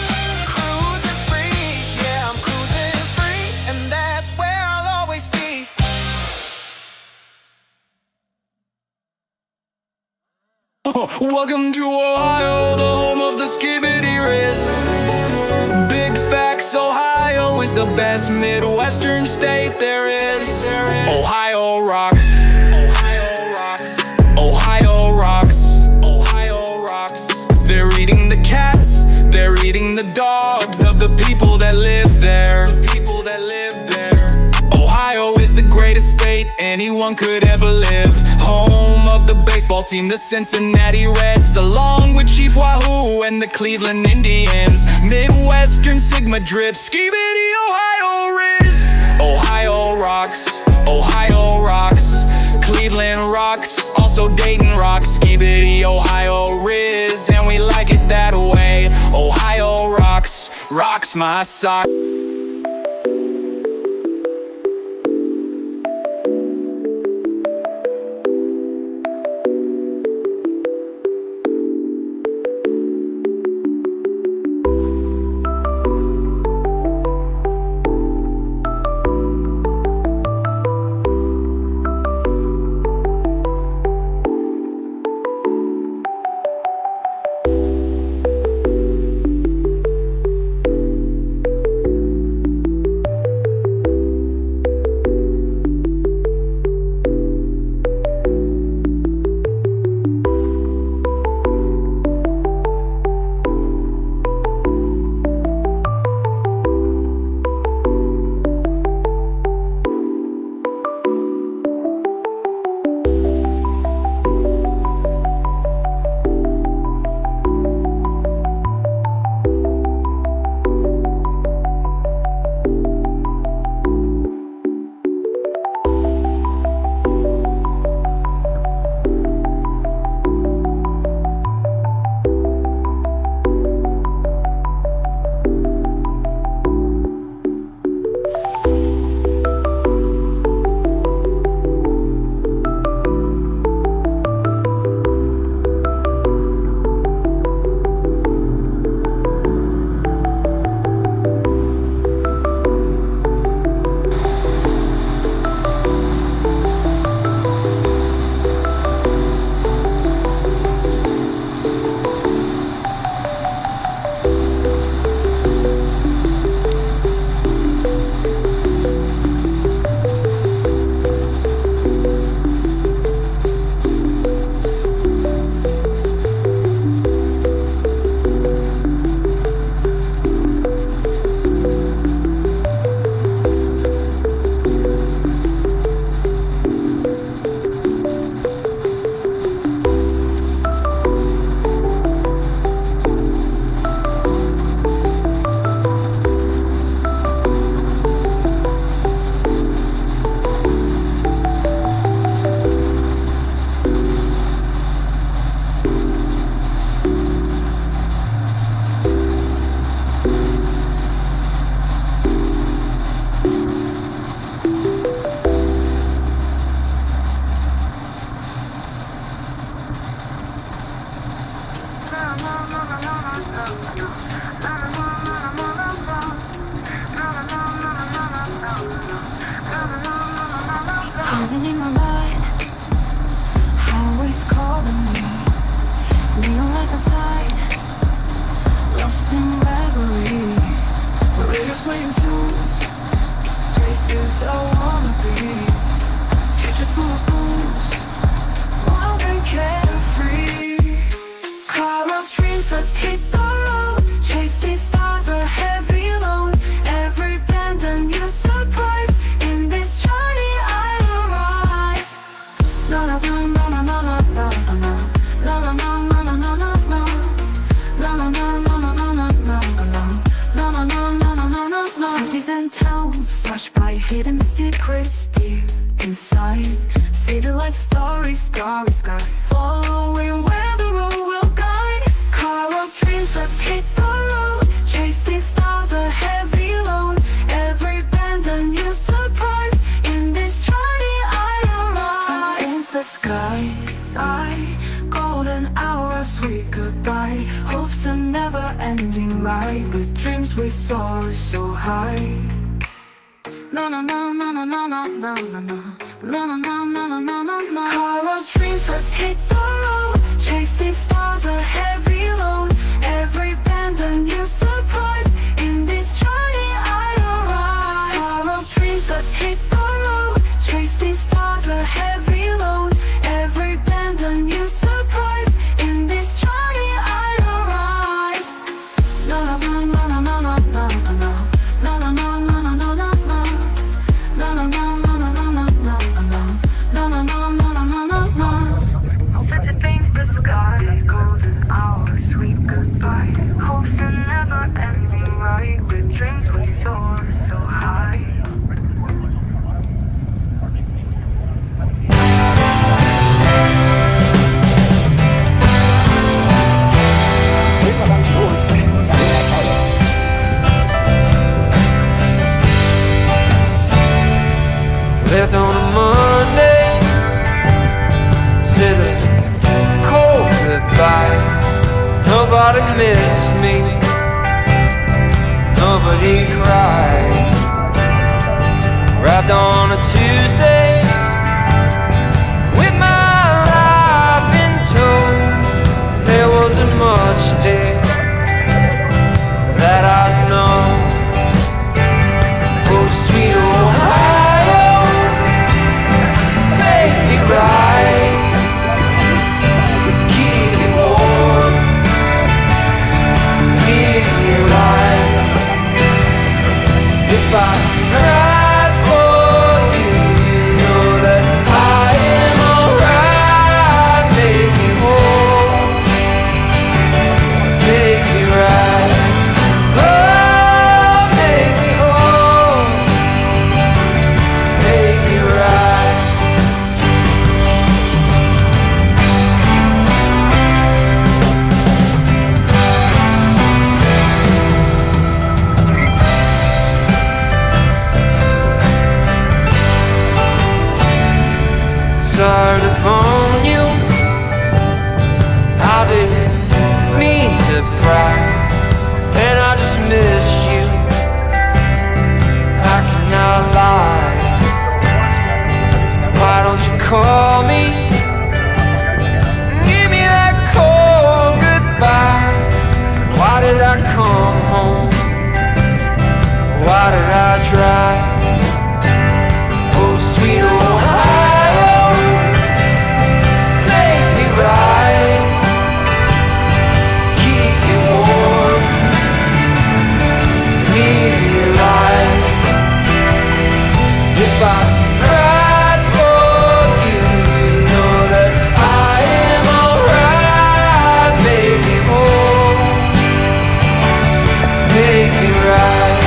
Cruising free, yeah, I'm cruising free, and that's where I'll always be. Welcome to Ohio, the home of the skibbity riz. Big facts, Ohio is the best Midwestern state there is. Ohio rocks. Ohio rocks. Ohio rocks. Ohio rocks. They're eating the cats, they're eating the dogs of the people that live there. The people that live there. Ohio is the greatest state anyone could ever live. Home of the baseball team, the Cincinnati Reds, along with Chief Wahoo and the Cleveland Indians. Midwestern Sigma drip, skibidi Ohio Riz. Ohio rocks, Ohio rocks. Cleveland rocks, also Dayton rocks. Skibidi Ohio Riz, and we like it that way. Ohio rocks, rocks my sock. Cities and towns flashed by hidden secrets deep inside. City life stories, starry sky, following where the road will guide. Car of dreams, let's hit the road, chasing stars, a heavy load. Every bend a new surprise, in this journey I arise. Against the sky, golden hours, sweet goodbye. Hopes are never ending ride, with dreams we soar so high. No no no no no no no no no no no no no no no no no. Car of dreams, let's hit the road, chasing stars, a heavy load. Every bend a new surprise, in this journey I arise. Car of dreams, let's hit the road, chasing stars, a heavy load. Every bend a new surprise, in this journey I arise. No no no no no no no no no no no no no no no. City paints the sky, golden hours, sweet goodbye. Hopes are never ending right, with dreams we soar so high. Left on a Monday, said a cold goodbye. Nobody missed me, nobody cried. Arrived on a Tuesday with my life in tow. There wasn't much there that I'd known. Oh, sweet Ohio, make me right, keep me warm, leave me right. If I cry for you, you know that I am alright. Make me whole, make me right. Oh, make me whole, make me right. Sorry to phone you, I didn't mean to pry, and I just missed you, I cannot lie. Why don't you call me, give me that cold goodbye? Why did I come home, why did I try? Oh, sweet Ohio, make me right, keep me warm, leave me alive. If I cried for you, you know that I am alright. Make me whole, make me right.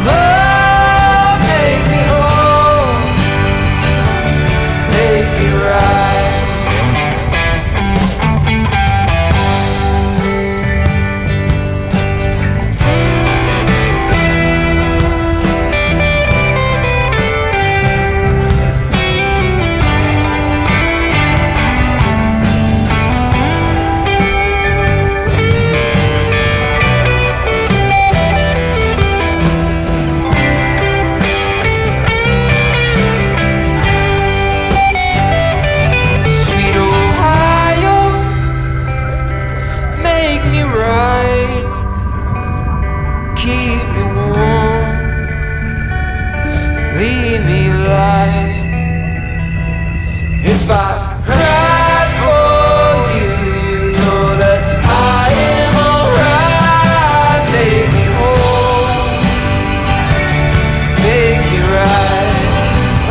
Oh, make me whole, make me right. Sweet Ohio, make me right, keep me warm, leave me light. If I cried for you, you know that I am alright. Make me whole, make me right.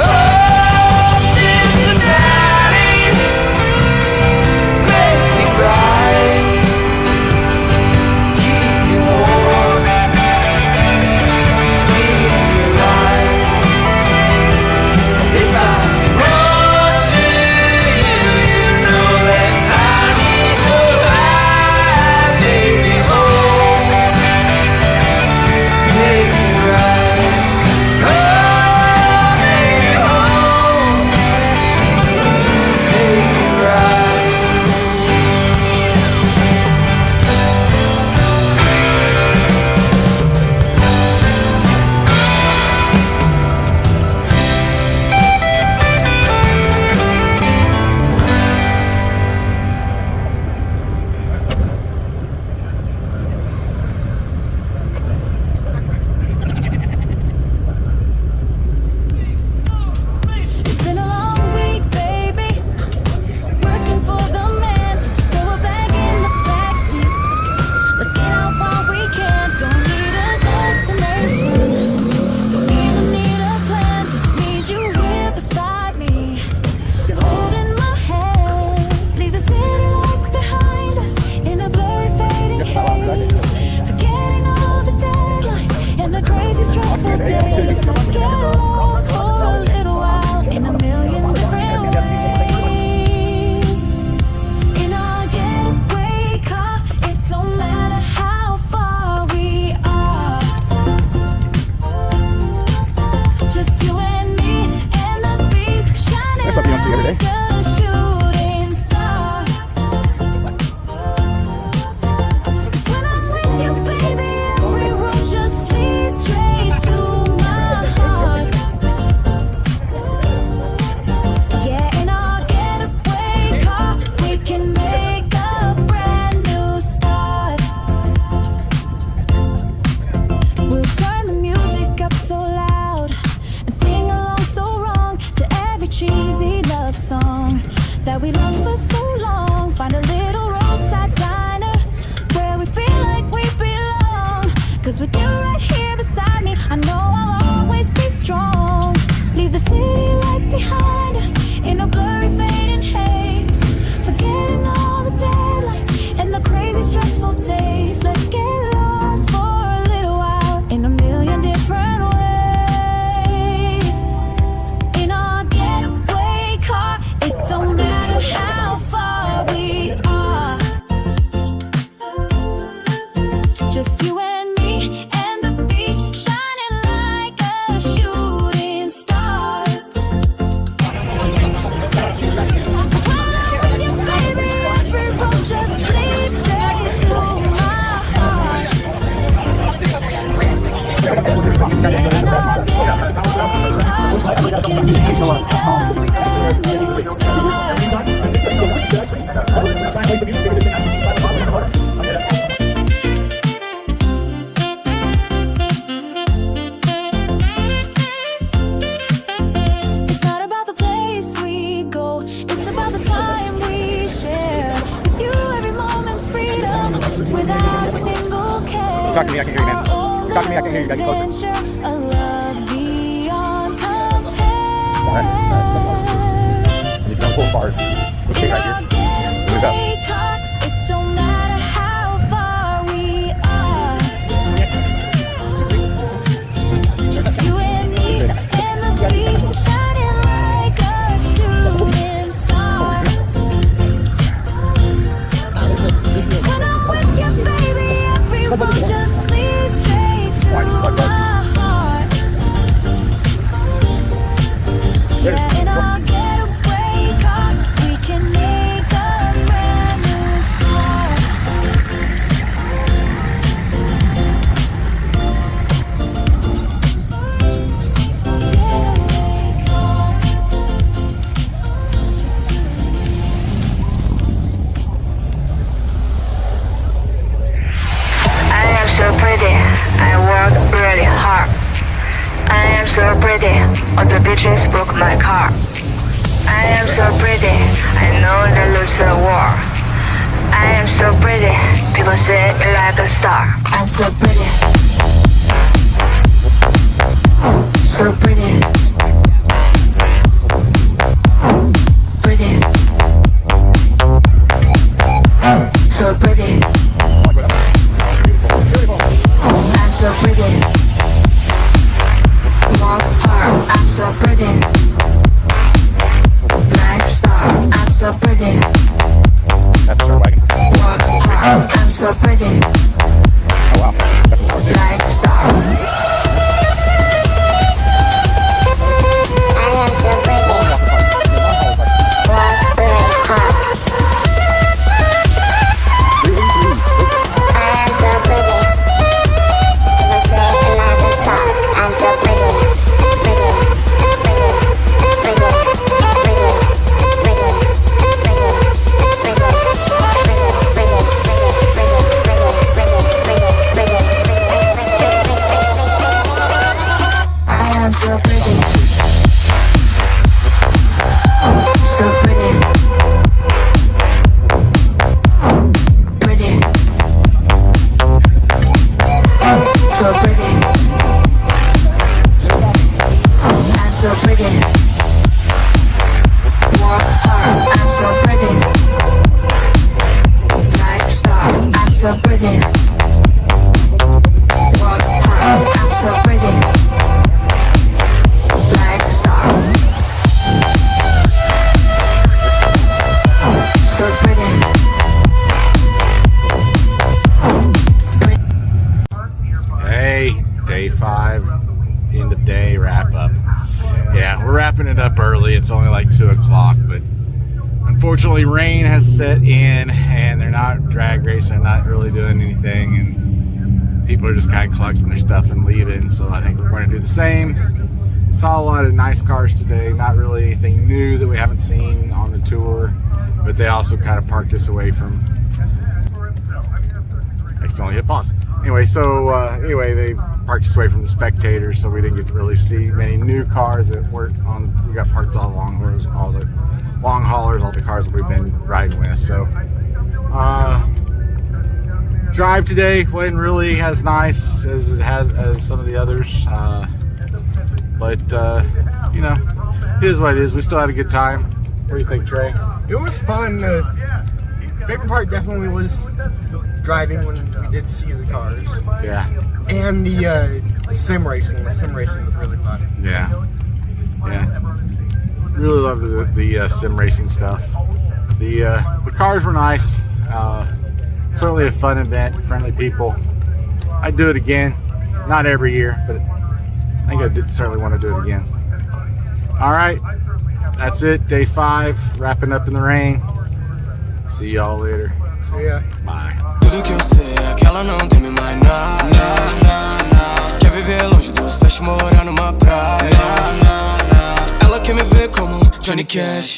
Oh, Cincinnati, that we love for so long. Find a little roadside diner where we feel like we belong. Cause with you right here beside me, I know I'll always be strong. Leave the city lights behind us in a blurry fading haze, forgetting all the deadlines and the crazy stressful days. Let's get lost for a little while in a million different ways. In our getaway car, it don't matter how far we are. Just you and me and the beat, shining like a shooting star. When I'm with you, baby, every road just leads straight to my heart. In our getaway car, we can take a brand new start. It's not about the place we go, it's about the time we share. With you, every moment's freedom, without a single care. Talk to me, I can hear you, man. Talk to me, I can hear you. Gotta get closer. Adventure, a love beyond compare. And you can pull as far as this gate right here. Move up. It don't matter how far we are. Just you and me and the beat, shining like a shooting star. When I'm with you, baby, every road just leads straight to my heart. Yeah, in our getaway car, we can make a brand new start. Getaway car. I am so pretty, I work really hard. I am so pretty, all the bitches broke my car. I am so pretty, I know they lose the war. I am so pretty, people say me like a star. I'm so pretty, so pretty, pretty, so pretty. I'm so pretty, walk hard. I'm so pretty, like star. I'm so pretty, That's a wagon. walk hard. I'm so pretty, Oh wow, that's a hard thing. like star. I am so pretty, walk really hard. I am so pretty, people say I'm like a star. I'm so pretty, pretty, pretty, pretty, pretty, pretty, I am so pretty, so pretty, pretty, so pretty. I'm so pretty, walk hard. I'm so pretty, like star. I'm so pretty, walk hard. I'm so pretty, like star. So pretty. Hey, day 5, end of day wrap up. Yeah, we're wrapping it up early. It's only like 2 o'clock, but unfortunately rain has set in and they're not drag racing, not really doing anything, and people are just kind of collecting their stuff and leaving. So I think we're going to do the same. Saw a lot of nice cars today, not really anything new that we haven't seen on the tour, but they also kind of parked us away from, accidentally hit pause. Anyway, so anyway, they parked us away from the spectators, so we didn't get to really see many new cars that weren't on. We got parked all along all the long haulers, all the cars that we've been riding with. So drive today wasn't really as nice as it has as some of the others, but you know, it is what it is. We still had a good time. What do you think, Trey? It was fun. Favorite part definitely was driving when we did see the cars. Yeah. And the sim racing. The sim racing was really fun. Yeah. Yeah. Really love the sim racing stuff. The cars were nice. Certainly a fun event, friendly people. I'd do it again. Not every year, but I think I certainly want to do it again. All right. That's it. Day 5. Wrapping up in the rain. See y'all later. See ya. Bye. Tudo que eu sei é que ela não teme mais nada. Quer viver longe dos flash, morar numa praia. Ela quer me ver como Johnny Cash.